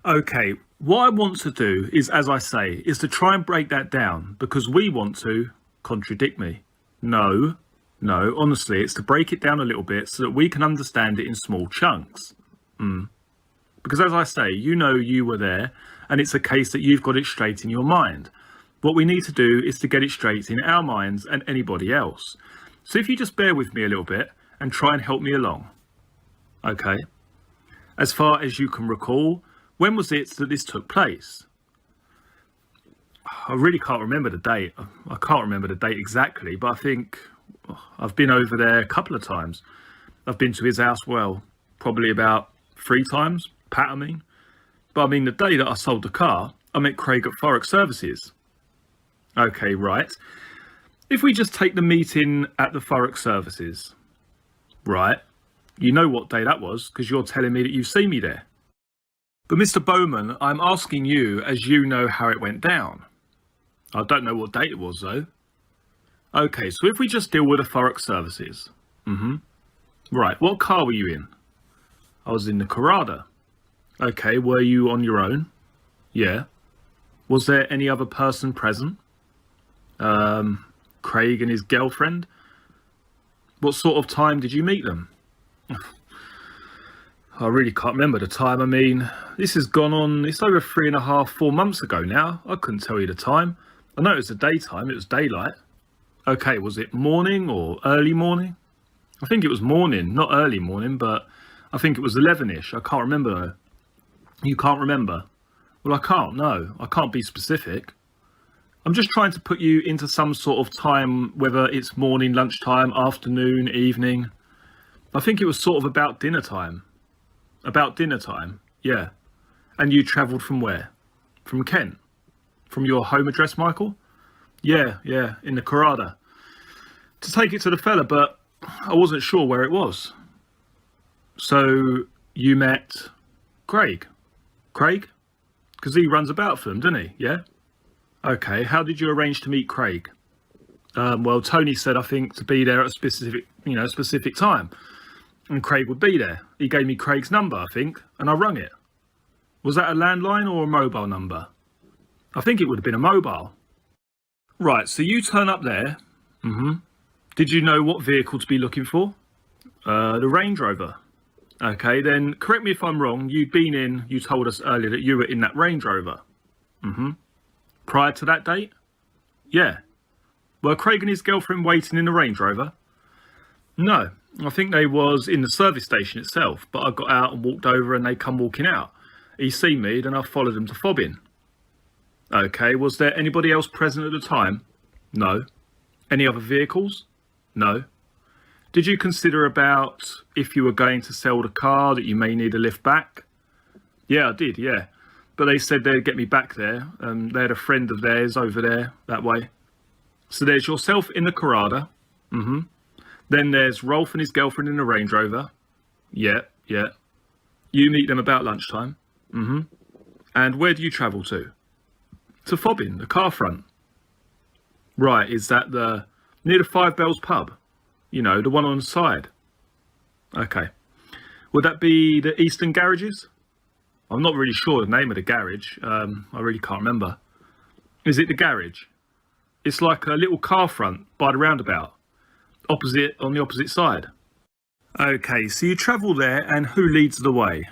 Okay, what I want to do is, as I say, is to try and break that down because we want to contradict me. No, honestly, it's to break it down a little bit so that we can understand it in small chunks. Because as I say, you know you were there and it's a case that you've got it straight in your mind. What we need to do is to get it straight in our minds and anybody else. So if you just bear with me a little bit and try and help me along. Okay. As far as you can recall, when was it that this took place? I really can't remember the date. I can't remember the date exactly, but I think I've been over there a couple of times. I've been to his house, well, probably about 3 times. Pat, I mean. But I mean, the day that I sold the car, I met Craig at Forex Services. Okay, right. If we just take the meeting at the Forex Services, right, you know what day that was because you're telling me that you've seen me there. But Mr. Bowman, I'm asking you as you know how it went down. I don't know what date it was though. Okay, so if we just deal with the Forex Services. Right, what car were you in? I was in the Corrada. Okay, were you on your own? Yeah. Was there any other person present? Craig and his girlfriend? What sort of time did you meet them? I really can't remember the time. I mean, this has gone on, it's over 3.5, 4 months ago now. I couldn't tell you the time. I know it was the daytime, it was daylight. Okay, was it morning or early morning? I think it was morning, not early morning, but I think it was 11ish. I can't remember though. You can't remember? Well, I can't, no. I can't be specific. I'm just trying to put you into some sort of time, whether it's morning, lunchtime, afternoon, evening. I think it was sort of about dinner time. About dinner time, yeah. And you travelled from where? From Kent? From your home address, Michael? Yeah, in the Corrada. To take it to the fella, but I wasn't sure where it was. So you met Craig? Craig? Because he runs about for them, doesn't he? Yeah? Okay, how did you arrange to meet Craig? Well, Tony said, I think, to be there at a specific time. And Craig would be there. He gave me Craig's number, I think, and I rung it. Was that a landline or a mobile number? I think it would have been a mobile. Right, so you turn up there. Did you know what vehicle to be looking for? The Range Rover. Okay, then correct me if I'm wrong. You told us earlier that you were in that Range Rover. Prior to that date? Yeah. Were Craig and his girlfriend waiting in the Range Rover? No, I think they was in the service station itself, but I got out and walked over and they come walking out. He seen me, then I followed them to Fobbin. Okay, was there anybody else present at the time? No. Any other vehicles? No. Did you consider about if you were going to sell the car that you may need a lift back? Yeah, I did, yeah. But they said they'd get me back there. They had a friend of theirs over there that way. So there's yourself in the Corrada. Then there's Rolfe and his girlfriend in the Range Rover. Yeah. You meet them about lunchtime. And where do you travel to? To Fobbin, the car front. Right, is that near the Five Bells pub? You know, the one on the side. Okay. Would that be the Eastern Garages? I'm not really sure the name of the garage. I really can't remember. Is it the garage? It's like a little car front by the roundabout. On the opposite side. Okay, so you travel there, and who leads the way?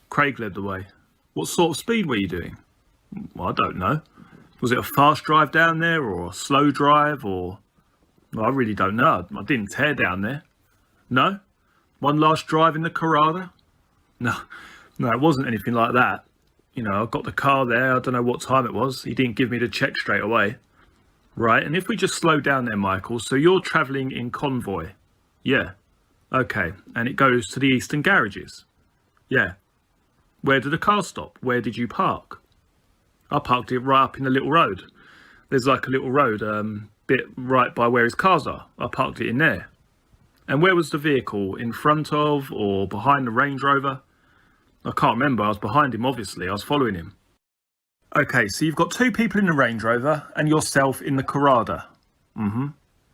Craig led the way. What sort of speed were you doing? Well, I don't know. Was it a fast drive down there or a slow drive or... Well, I really don't know. I didn't tear down there. No? One last drive in the Corrada? No, it wasn't anything like that. You know, I got the car there. I don't know what time it was. He didn't give me the check straight away. Right, and if we just slow down there, Michael, so you're travelling in convoy? Yeah. Okay, and it goes to the Eastern Garages? Yeah. Where did the car stop? Where did you park? I parked it right up in the little road. There's like a little road, bit right by where his cars are. I parked it in there. And where was the vehicle? In front of or behind the Range Rover? I can't remember. I was behind him, obviously. I was following him. Okay, so you've got two people in the Range Rover and yourself in the Corrada.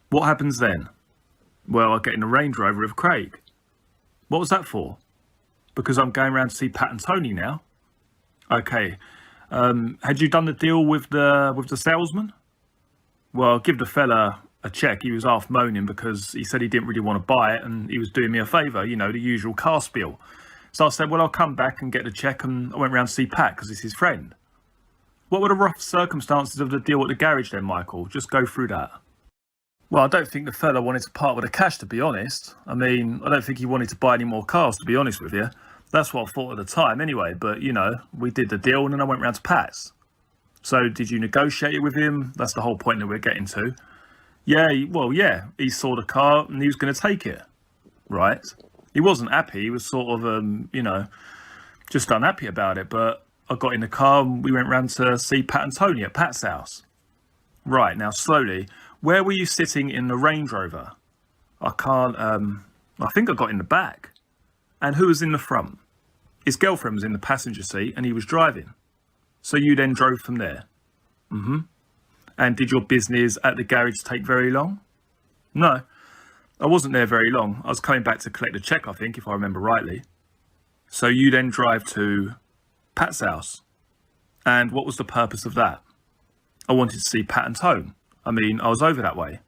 What happens then? Well, I get in the Range Rover with Craig. What was that for? Because I'm going around to see Pat and Tony now. Okay. Had you done the deal with the salesman? Well, give the fella a check. He was half moaning because he said he didn't really want to buy it and he was doing me a favour, you know, the usual car spiel. So I said, well, I'll come back and get the check, and I went round to see Pat because it's his friend. What were the rough circumstances of the deal at the garage then, Michael? Just go through that. Well, I don't think the fella wanted to part with the cash, to be honest. I mean, I don't think he wanted to buy any more cars, to be honest with you. That's what I thought at the time anyway, but, you know, we did the deal and then I went round to Pat's. So did you negotiate it with him? That's the whole point that we're getting to. Yeah, he saw the car and he was going to take it. Right. He wasn't happy. He was sort of, you know, just unhappy about it. But I got in the car and we went round to see Pat and Tony at Pat's house. Right, now slowly. Where were you sitting in the Range Rover? I think I got in the back. And who was in the front? His girlfriend was in the passenger seat and he was driving. So you then drove from there? And did your business at the garage take very long? No, I wasn't there very long. I was coming back to collect the check, I think, if I remember rightly. So you then drive to Pat's house. And what was the purpose of that? I wanted to see Pat and Tone. I mean, I was over that way.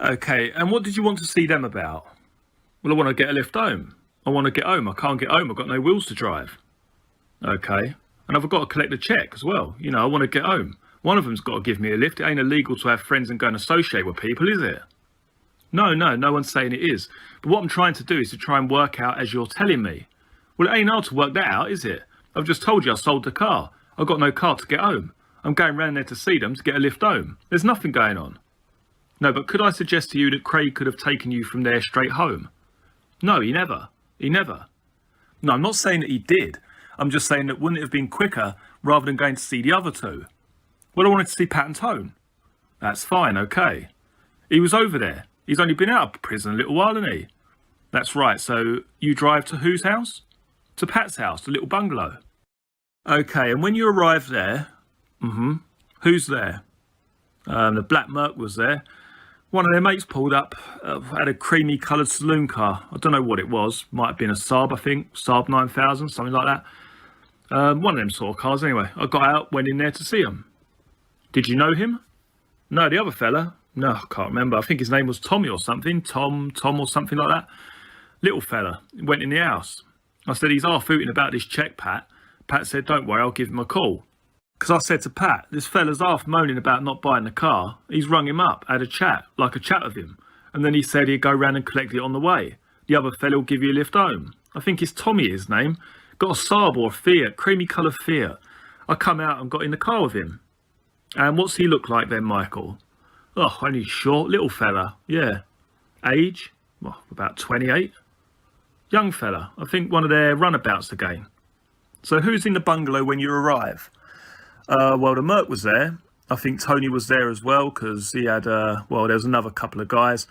Okay, and what did you want to see them about? Well, I want to get a lift home. I want to get home. I can't get home. I've got no wheels to drive. Okay, and I've got to collect the check as well. You know, I want to get home. One of them's got to give me a lift. It ain't illegal to have friends and go and associate with people, is it? No one's saying it is. But what I'm trying to do is to try and work out as you're telling me. Well, it ain't hard to work that out, is it? I've just told you I sold the car. I've got no car to get home. I'm going round there to see them to get a lift home. There's nothing going on. No, but could I suggest to you that Craig could have taken you from there straight home? No, he never. No, I'm not saying that he did. I'm just saying that wouldn't it have been quicker rather than going to see the other two? Well, I wanted to see Pat and Tone. That's fine, okay. He was over there. He's only been out of prison a little while, hasn't he? That's right, so you drive to whose house? To Pat's house, the little bungalow. Okay, and when you arrived there, who's there? The black Merc was there. One of their mates pulled up, had a creamy coloured saloon car. I don't know what it was. Might have been a Saab, I think. Saab 9000, something like that. One of them sort of cars anyway. I got out, went in there to see him. Did you know him? No, the other fella. No, I can't remember. I think his name was Tommy or something. Tom or something like that. Little fella. Went in the house. I said, he's half-hooting about this cheque, Pat. Pat said, don't worry, I'll give him a call. Because I said to Pat, this fella's half moaning about not buying the car. He's rung him up, had a chat with him. And then he said he'd go round and collect it on the way. The other fella will give you a lift home. I think it's Tommy, his name. Got a Saab or a Fiat, creamy coloured Fiat. I come out and got in the car with him. And what's he look like then, Michael? Oh, only short, little fella, yeah. Age? Well, about 28. Young fella, I think one of their runabouts again. So who's in the bungalow when you arrive? Well, the Merc was there. I think Tony was there as well, because he had, there was another couple of guys.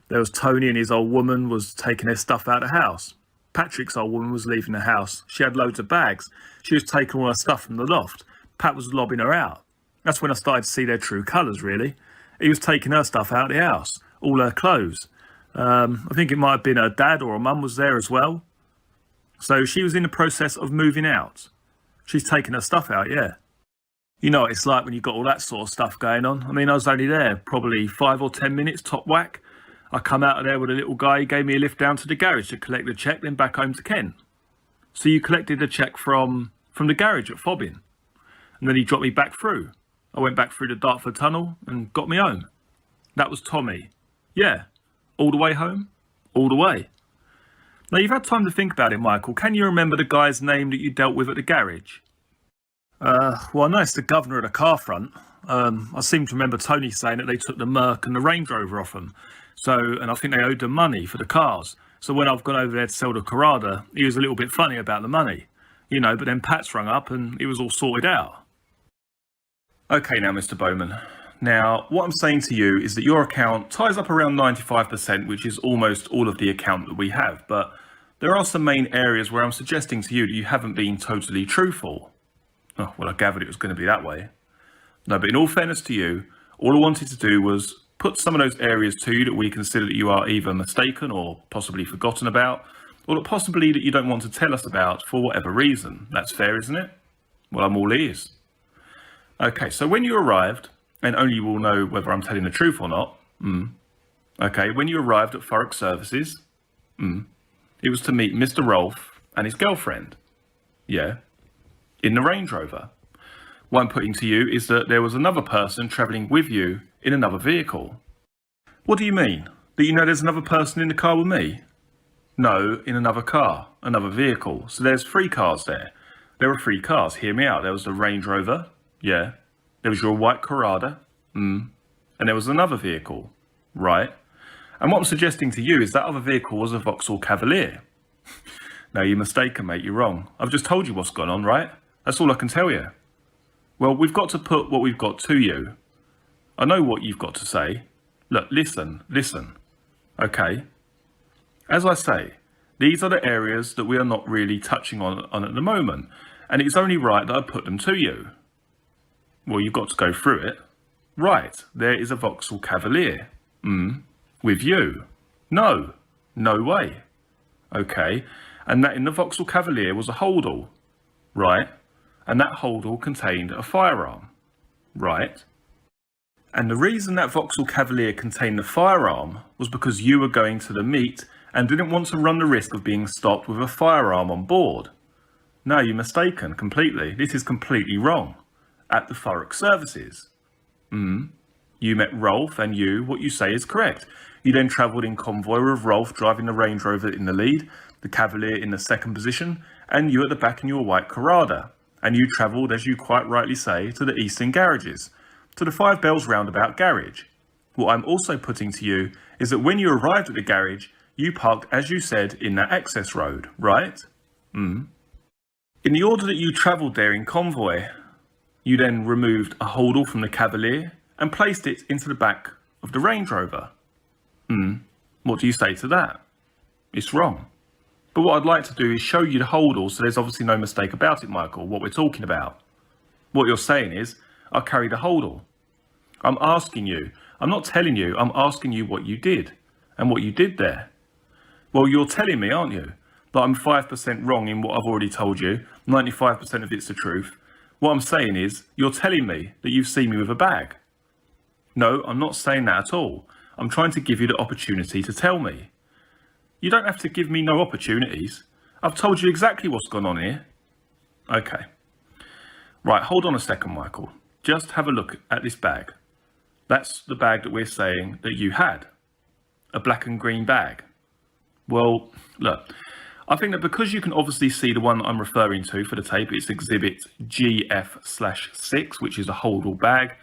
There was Tony and his old woman was taking their stuff out of the house. Patrick's old woman was leaving the house. She had loads of bags. She was taking all her stuff from the loft. Pat was lobbing her out. That's when I started to see their true colours, really. He was taking her stuff out of the house, all her clothes. I think it might have been her dad or her mum was there as well. So she was in the process of moving out. She's taking her stuff out, yeah. You know what it's like when you've got all that sort of stuff going on. I mean, I was only there probably 5 or 10 minutes, top whack. I come out of there with a little guy. He gave me a lift down to the garage to collect the cheque, then back home to Kent. So you collected the cheque from the garage at Fobbing. And then he dropped me back through. I went back through the Dartford Tunnel and got me home. That was Tommy. Yeah. All the way home? All the way. Now, you've had time to think about it, Michael. Can you remember the guy's name that you dealt with at the garage? Well, I know it's the governor of the car front. I seem to remember Tony saying that they took the Merc and the Range Rover off them. And I think they owed them money for the cars. So when I've gone over there to sell the Corrada, he was a little bit funny about the money. You know, but then Pat's rung up and it was all sorted out. Okay now, Mr. Bowman. Now, what I'm saying to you is that your account ties up around 95%, which is almost all of the account that we have. But there are some main areas where I'm suggesting to you that you haven't been totally truthful. Oh, well, I gathered it was going to be that way. No, but in all fairness to you, all I wanted to do was put some of those areas to you that we consider that you are either mistaken or possibly forgotten about, or that possibly that you don't want to tell us about for whatever reason. That's fair, isn't it? Well, I'm all ears. Okay, so when you arrived, and only you will know whether I'm telling the truth or not. Okay, when you arrived at Thurrock Services, it was to meet Mr. Rolfe and his girlfriend. Yeah, in the Range Rover. What I'm putting to you is that there was another person travelling with you in another vehicle. What do you mean? That you know there's another person in the car with me? No, in another car, another vehicle. So there's 3 cars there. There were 3 cars, hear me out. There was the Range Rover, yeah. There was your white Corrada, and there was another vehicle, right? And what I'm suggesting to you is that other vehicle was a Vauxhall Cavalier. No, you're mistaken, mate, you're wrong. I've just told you what's gone on, right? That's all I can tell you. Well, we've got to put what we've got to you. I know what you've got to say. Look, listen. Okay? As I say, these are the areas that we are not really touching on at the moment. And it's only right that I put them to you. Well, you've got to go through it. Right, there is a Vauxhall Cavalier. With you. No way. Okay, and that in the Vauxhall Cavalier was a holdall. Right, and that holdall contained a firearm. Right. And the reason that Vauxhall Cavalier contained the firearm was because you were going to the meet and didn't want to run the risk of being stopped with a firearm on board. No, you're mistaken completely. This is completely wrong. at the Thurrock services. You met Rolfe, and what you say is correct. You then travelled in convoy with Rolfe driving the Range Rover in the lead, the Cavalier in the second position, and you at the back in your white Corrada. And you travelled, as you quite rightly say, to the eastern garages, to the Five Bells roundabout garage. What I'm also putting to you is that when you arrived at the garage, you parked, as you said, in that access road, right? In the order that you travelled there in convoy, you then removed a holdall from the Cavalier and placed it into the back of the Range Rover. What do you say to that? It's wrong. But what I'd like to do is show you the holdall, so there's obviously no mistake about it, Michael, what we're talking about. What you're saying is, I carried a holdall. I'm asking you, I'm not telling you, I'm asking you what you did, and what you did there. Well, you're telling me, aren't you, that I'm 5% wrong in what I've already told you, 95% of it's the truth. What I'm saying is, you're telling me that you've seen me with a bag. No, I'm not saying that at all. I'm trying to give you the opportunity to tell me. You don't have to give me no opportunities. I've told you exactly what's gone on here. Okay. Right, hold on a second, Michael. Just have a look at this bag. That's the bag that we're saying that you had. A black and green bag. Well, look, I think that because you can obviously see the one that I'm referring to for the tape, it's exhibit GF/6, which is a holdall bag.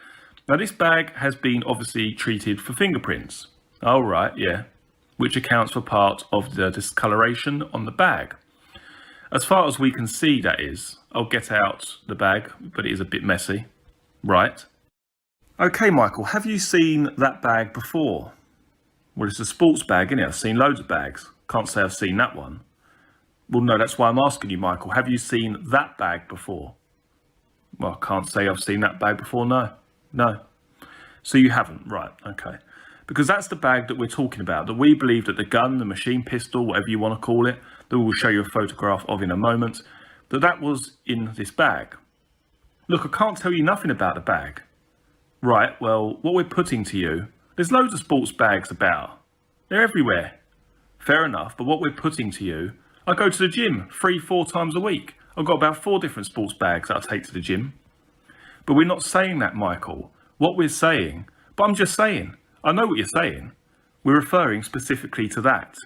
Now, this bag has been obviously treated for fingerprints. Oh, right, yeah. Which accounts for part of the discoloration on the bag. As far as we can see, that is. I'll get out the bag, but it is a bit messy. Right. Okay, Michael, have you seen that bag before? Well, it's a sports bag, isn't it? I've seen loads of bags. Can't say I've seen that one. Well, no, that's why I'm asking you, Michael. Have you seen that bag before? Well, I can't say I've seen that bag before, no. No. So you haven't, right, okay. Because that's the bag that we're talking about, that we believe that the gun, the machine pistol, whatever you want to call it, that we'll show you a photograph of in a moment, that was in this bag. Look, I can't tell you nothing about the bag. Right, well, what we're putting to you, there's loads of sports bags about. They're everywhere. Fair enough, but what we're putting to you, I go to the gym 3-4 times a week. I've got about 4 different sports bags that I take to the gym. But we're not saying that, Michael. What we're saying, but I'm just saying, I know what you're saying. We're referring specifically to that.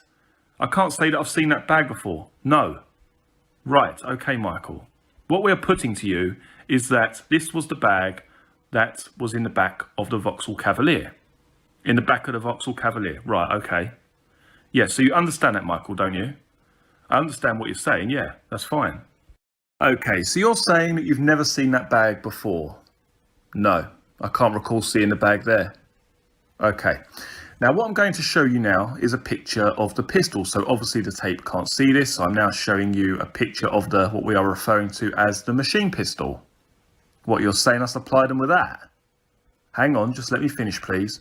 I can't say that I've seen that bag before. No. Right, okay, Michael. What we're putting to you is that this was the bag that was in the back of the Vauxhall Cavalier. In the back of the Vauxhall Cavalier. Right, okay. Yeah, so you understand that, Michael, don't you? I understand what you're saying, yeah, that's fine. Okay, so you're saying that you've never seen that bag before? No, I can't recall seeing the bag there. Okay, now what I'm going to show you now is a picture of the pistol. So obviously the tape can't see this, so I'm now showing you a picture of what we are referring to as the machine pistol. What, you're saying I supplied them with that? Hang on, just let me finish, please.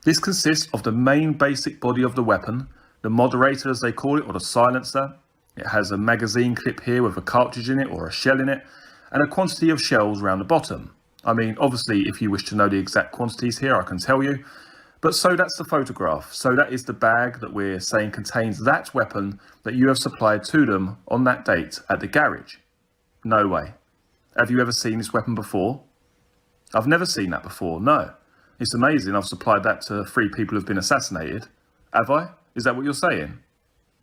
This consists of the main basic body of the weapon, the moderator as they call it, or the silencer. It has a magazine clip here with a cartridge in it or a shell in it, and a quantity of shells around the bottom. I mean, obviously, if you wish to know the exact quantities here, I can tell you. But so that's the photograph. So that is the bag that we're saying contains that weapon that you have supplied to them on that date at the garage. No way. Have you ever seen this weapon before? I've never seen that before, no. It's amazing I've supplied that to 3 people who've been assassinated. Have I? Is that what you're saying?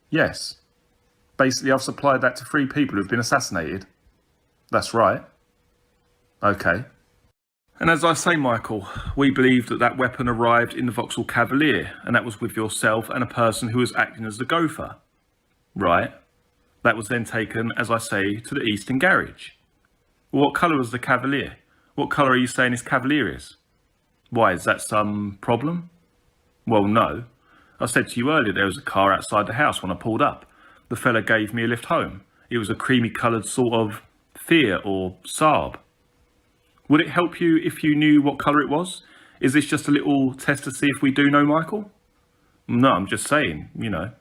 Yes. Basically, I've supplied that to 3 people who've been assassinated. That's right. Okay. And as I say, Michael, we believe that that weapon arrived in the Vauxhall Cavalier, and that was with yourself and a person who was acting as the gopher. Right. That was then taken, as I say, to the eastern garage. Well, what colour was the Cavalier? What colour are you saying this Cavalier is? Why, is that some problem? Well, no. I said to you earlier there was a car outside the house when I pulled up. The fella gave me a lift home. It was a creamy coloured sort of Fiat or Saab. Would it help you if you knew what colour it was? Is this just a little test to see if we do know, Michael? No, I'm just saying, you know.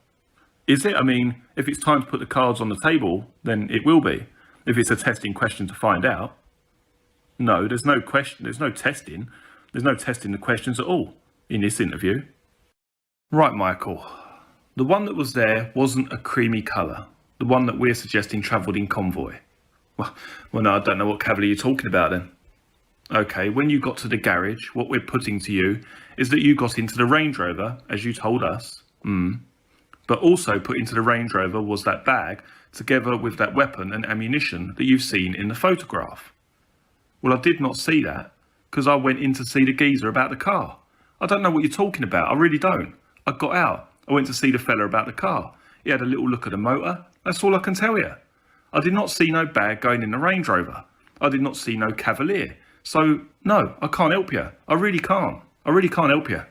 Is it? I mean, if it's time to put the cards on the table, then it will be. If it's a testing question to find out. No, there's no question. There's no testing. There's no testing the questions at all in this interview. Right, Michael. The one that was there wasn't a creamy colour. The one that we're suggesting travelled in convoy. Well, no, I don't know what Cavalier you're talking about then. Okay, when you got to the garage, what we're putting to you is that you got into the Range Rover, as you told us. But also put into the Range Rover was that bag, together with that weapon and ammunition that you've seen in the photograph. Well, I did not see that, because I went in to see the geezer about the car. I don't know what you're talking about, I really don't. I got out, I went to see the fella about the car. He had a little look at the motor, that's all I can tell you. I did not see no bag going in the Range Rover. I did not see no Cavalier. So, no, I can't help you. I really can't. I really can't help you.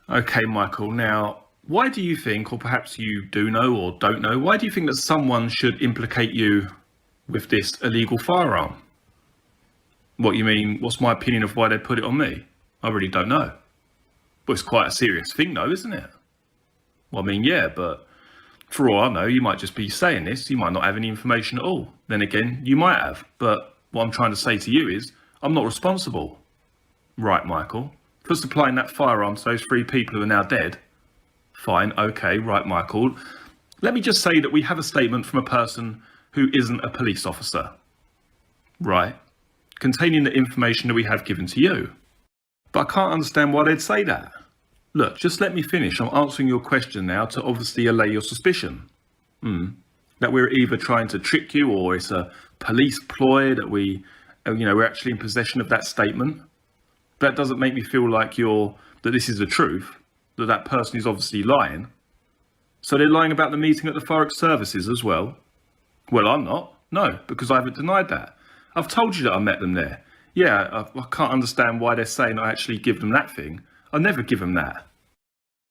Okay, Michael, now, why do you think, or perhaps you do know or don't know, why do you think that someone should implicate you with this illegal firearm? What, you mean, what's my opinion of why they put it on me? I really don't know. Well, it's quite a serious thing though, isn't it? Well, I mean, yeah, but for all I know, you might just be saying this, you might not have any information at all. Then again, you might have, but what I'm trying to say to you is, I'm not responsible. Right, Michael. For supplying that firearm to those 3 people who are now dead. Fine, okay, right, Michael. Let me just say that we have a statement from a person who isn't a police officer. Right. Containing the information that we have given to you. But I can't understand why they'd say that. Look, just let me finish. I'm answering your question now to obviously allay your suspicion. That we're either trying to trick you or it's a police ploy that we're actually in possession of that statement. That doesn't make me feel like that this is the truth, that person is obviously lying. So they're lying about the meeting at the Forest Services as well? Well, I'm not. No, because I haven't denied that. I've told you that I met them there. Yeah, I can't understand why they're saying I actually give them that thing. I never give them that.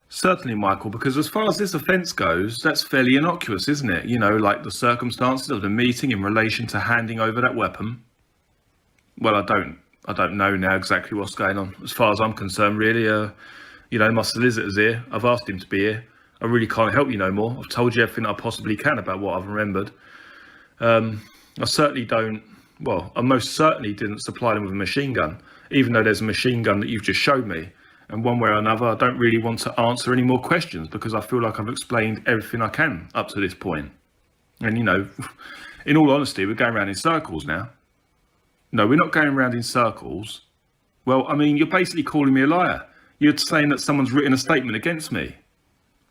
Certainly, Michael, because as far as this offence goes, that's fairly innocuous, isn't it? You know, like the circumstances of the meeting in relation to handing over that weapon. Well, I don't know now exactly what's going on. As far as I'm concerned, really, my solicitor's here. I've asked him to be here. I really can't help you no more. I've told you everything I possibly can about what I've remembered. I most certainly didn't supply them with a machine gun, even though there's a machine gun that you've just showed me. And one way or another, I don't really want to answer any more questions because I feel like I've explained everything I can up to this point. And, in all honesty, we're going around in circles now. No, we're not going around in circles. Well, I mean, you're basically calling me a liar. You're saying that someone's written a statement against me.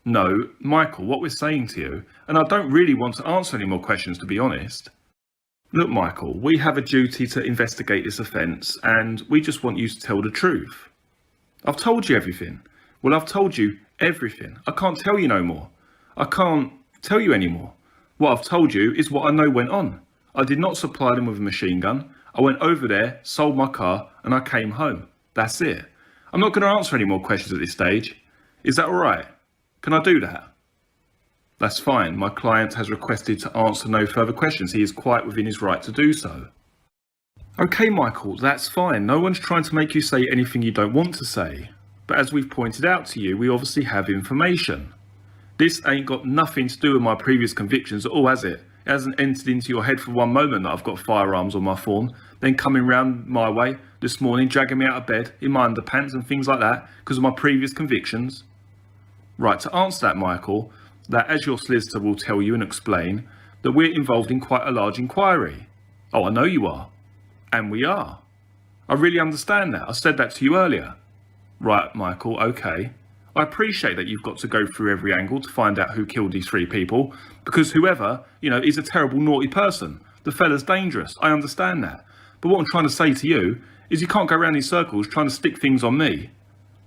No, Michael, what we're saying to you, and I don't really want to answer any more questions, to be honest. Look, Michael, we have a duty to investigate this offence, and we just want you to tell the truth. I've told you everything. Well, I've told you everything. I can't tell you no more. I can't tell you anymore. What I've told you is what I know went on. I did not supply them with a machine gun. I went over there, sold my car, and I came home. That's it. I'm not going to answer any more questions at this stage. Is that all right? Can I do that? That's fine. My client has requested to answer no further questions. He is quite within his right to do so. Okay, Michael, that's fine. No one's trying to make you say anything you don't want to say. But as we've pointed out to you, we obviously have information. This ain't got nothing to do with my previous convictions at all, has it? It hasn't entered into your head for one moment that I've got firearms on my form, then coming round my way this morning, dragging me out of bed in my underpants and things like that because of my previous convictions. Right, to answer that, Michael, that as your solicitor will tell you and explain, that we're involved in quite a large inquiry. Oh, I know you are. And we are. I really understand that. I said that to you earlier. Right, Michael, okay. I appreciate that you've got to go through every angle to find out who killed these 3 people, because whoever, is a terrible, naughty person. The fella's dangerous. I understand that. But what I'm trying to say to you is you can't go around in circles trying to stick things on me.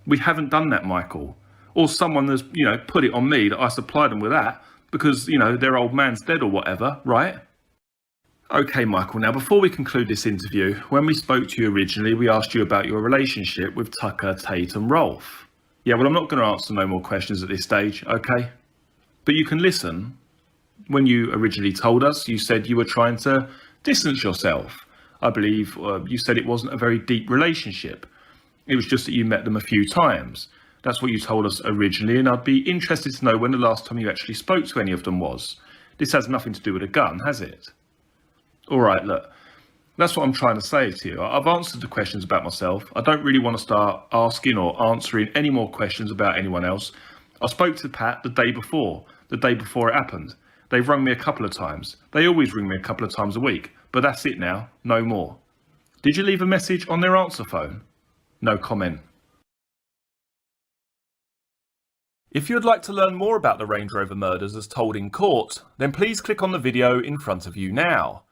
We haven't done that, Michael. Or someone has, put it on me that I supplied them with that because, their old man's dead or whatever, right? Okay, Michael, now before we conclude this interview, when we spoke to you originally, we asked you about your relationship with Tucker, Tate and Rolfe. Yeah, well, I'm not going to answer no more questions at this stage, okay? But you can listen. When you originally told us, you said you were trying to distance yourself. I believe you said it wasn't a very deep relationship. It was just that you met them a few times. That's what you told us originally, and I'd be interested to know when the last time you actually spoke to any of them was. This has nothing to do with a gun, has it? All right, look, that's what I'm trying to say to you. I've answered the questions about myself. I don't really want to start asking or answering any more questions about anyone else. I spoke to Pat the day before it happened. They've rung me a couple of times. They always ring me a couple of times a week, but that's it now, no more. Did you leave a message on their answer phone? No comment. If you would like to learn more about the Range Rover murders as told in court, then please click on the video in front of you now.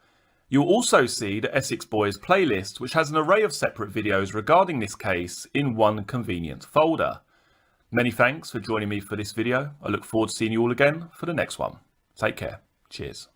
You'll also see the Essex Boys playlist, which has an array of separate videos regarding this case in one convenient folder. Many thanks for joining me for this video. I look forward to seeing you all again for the next one. Take care. Cheers.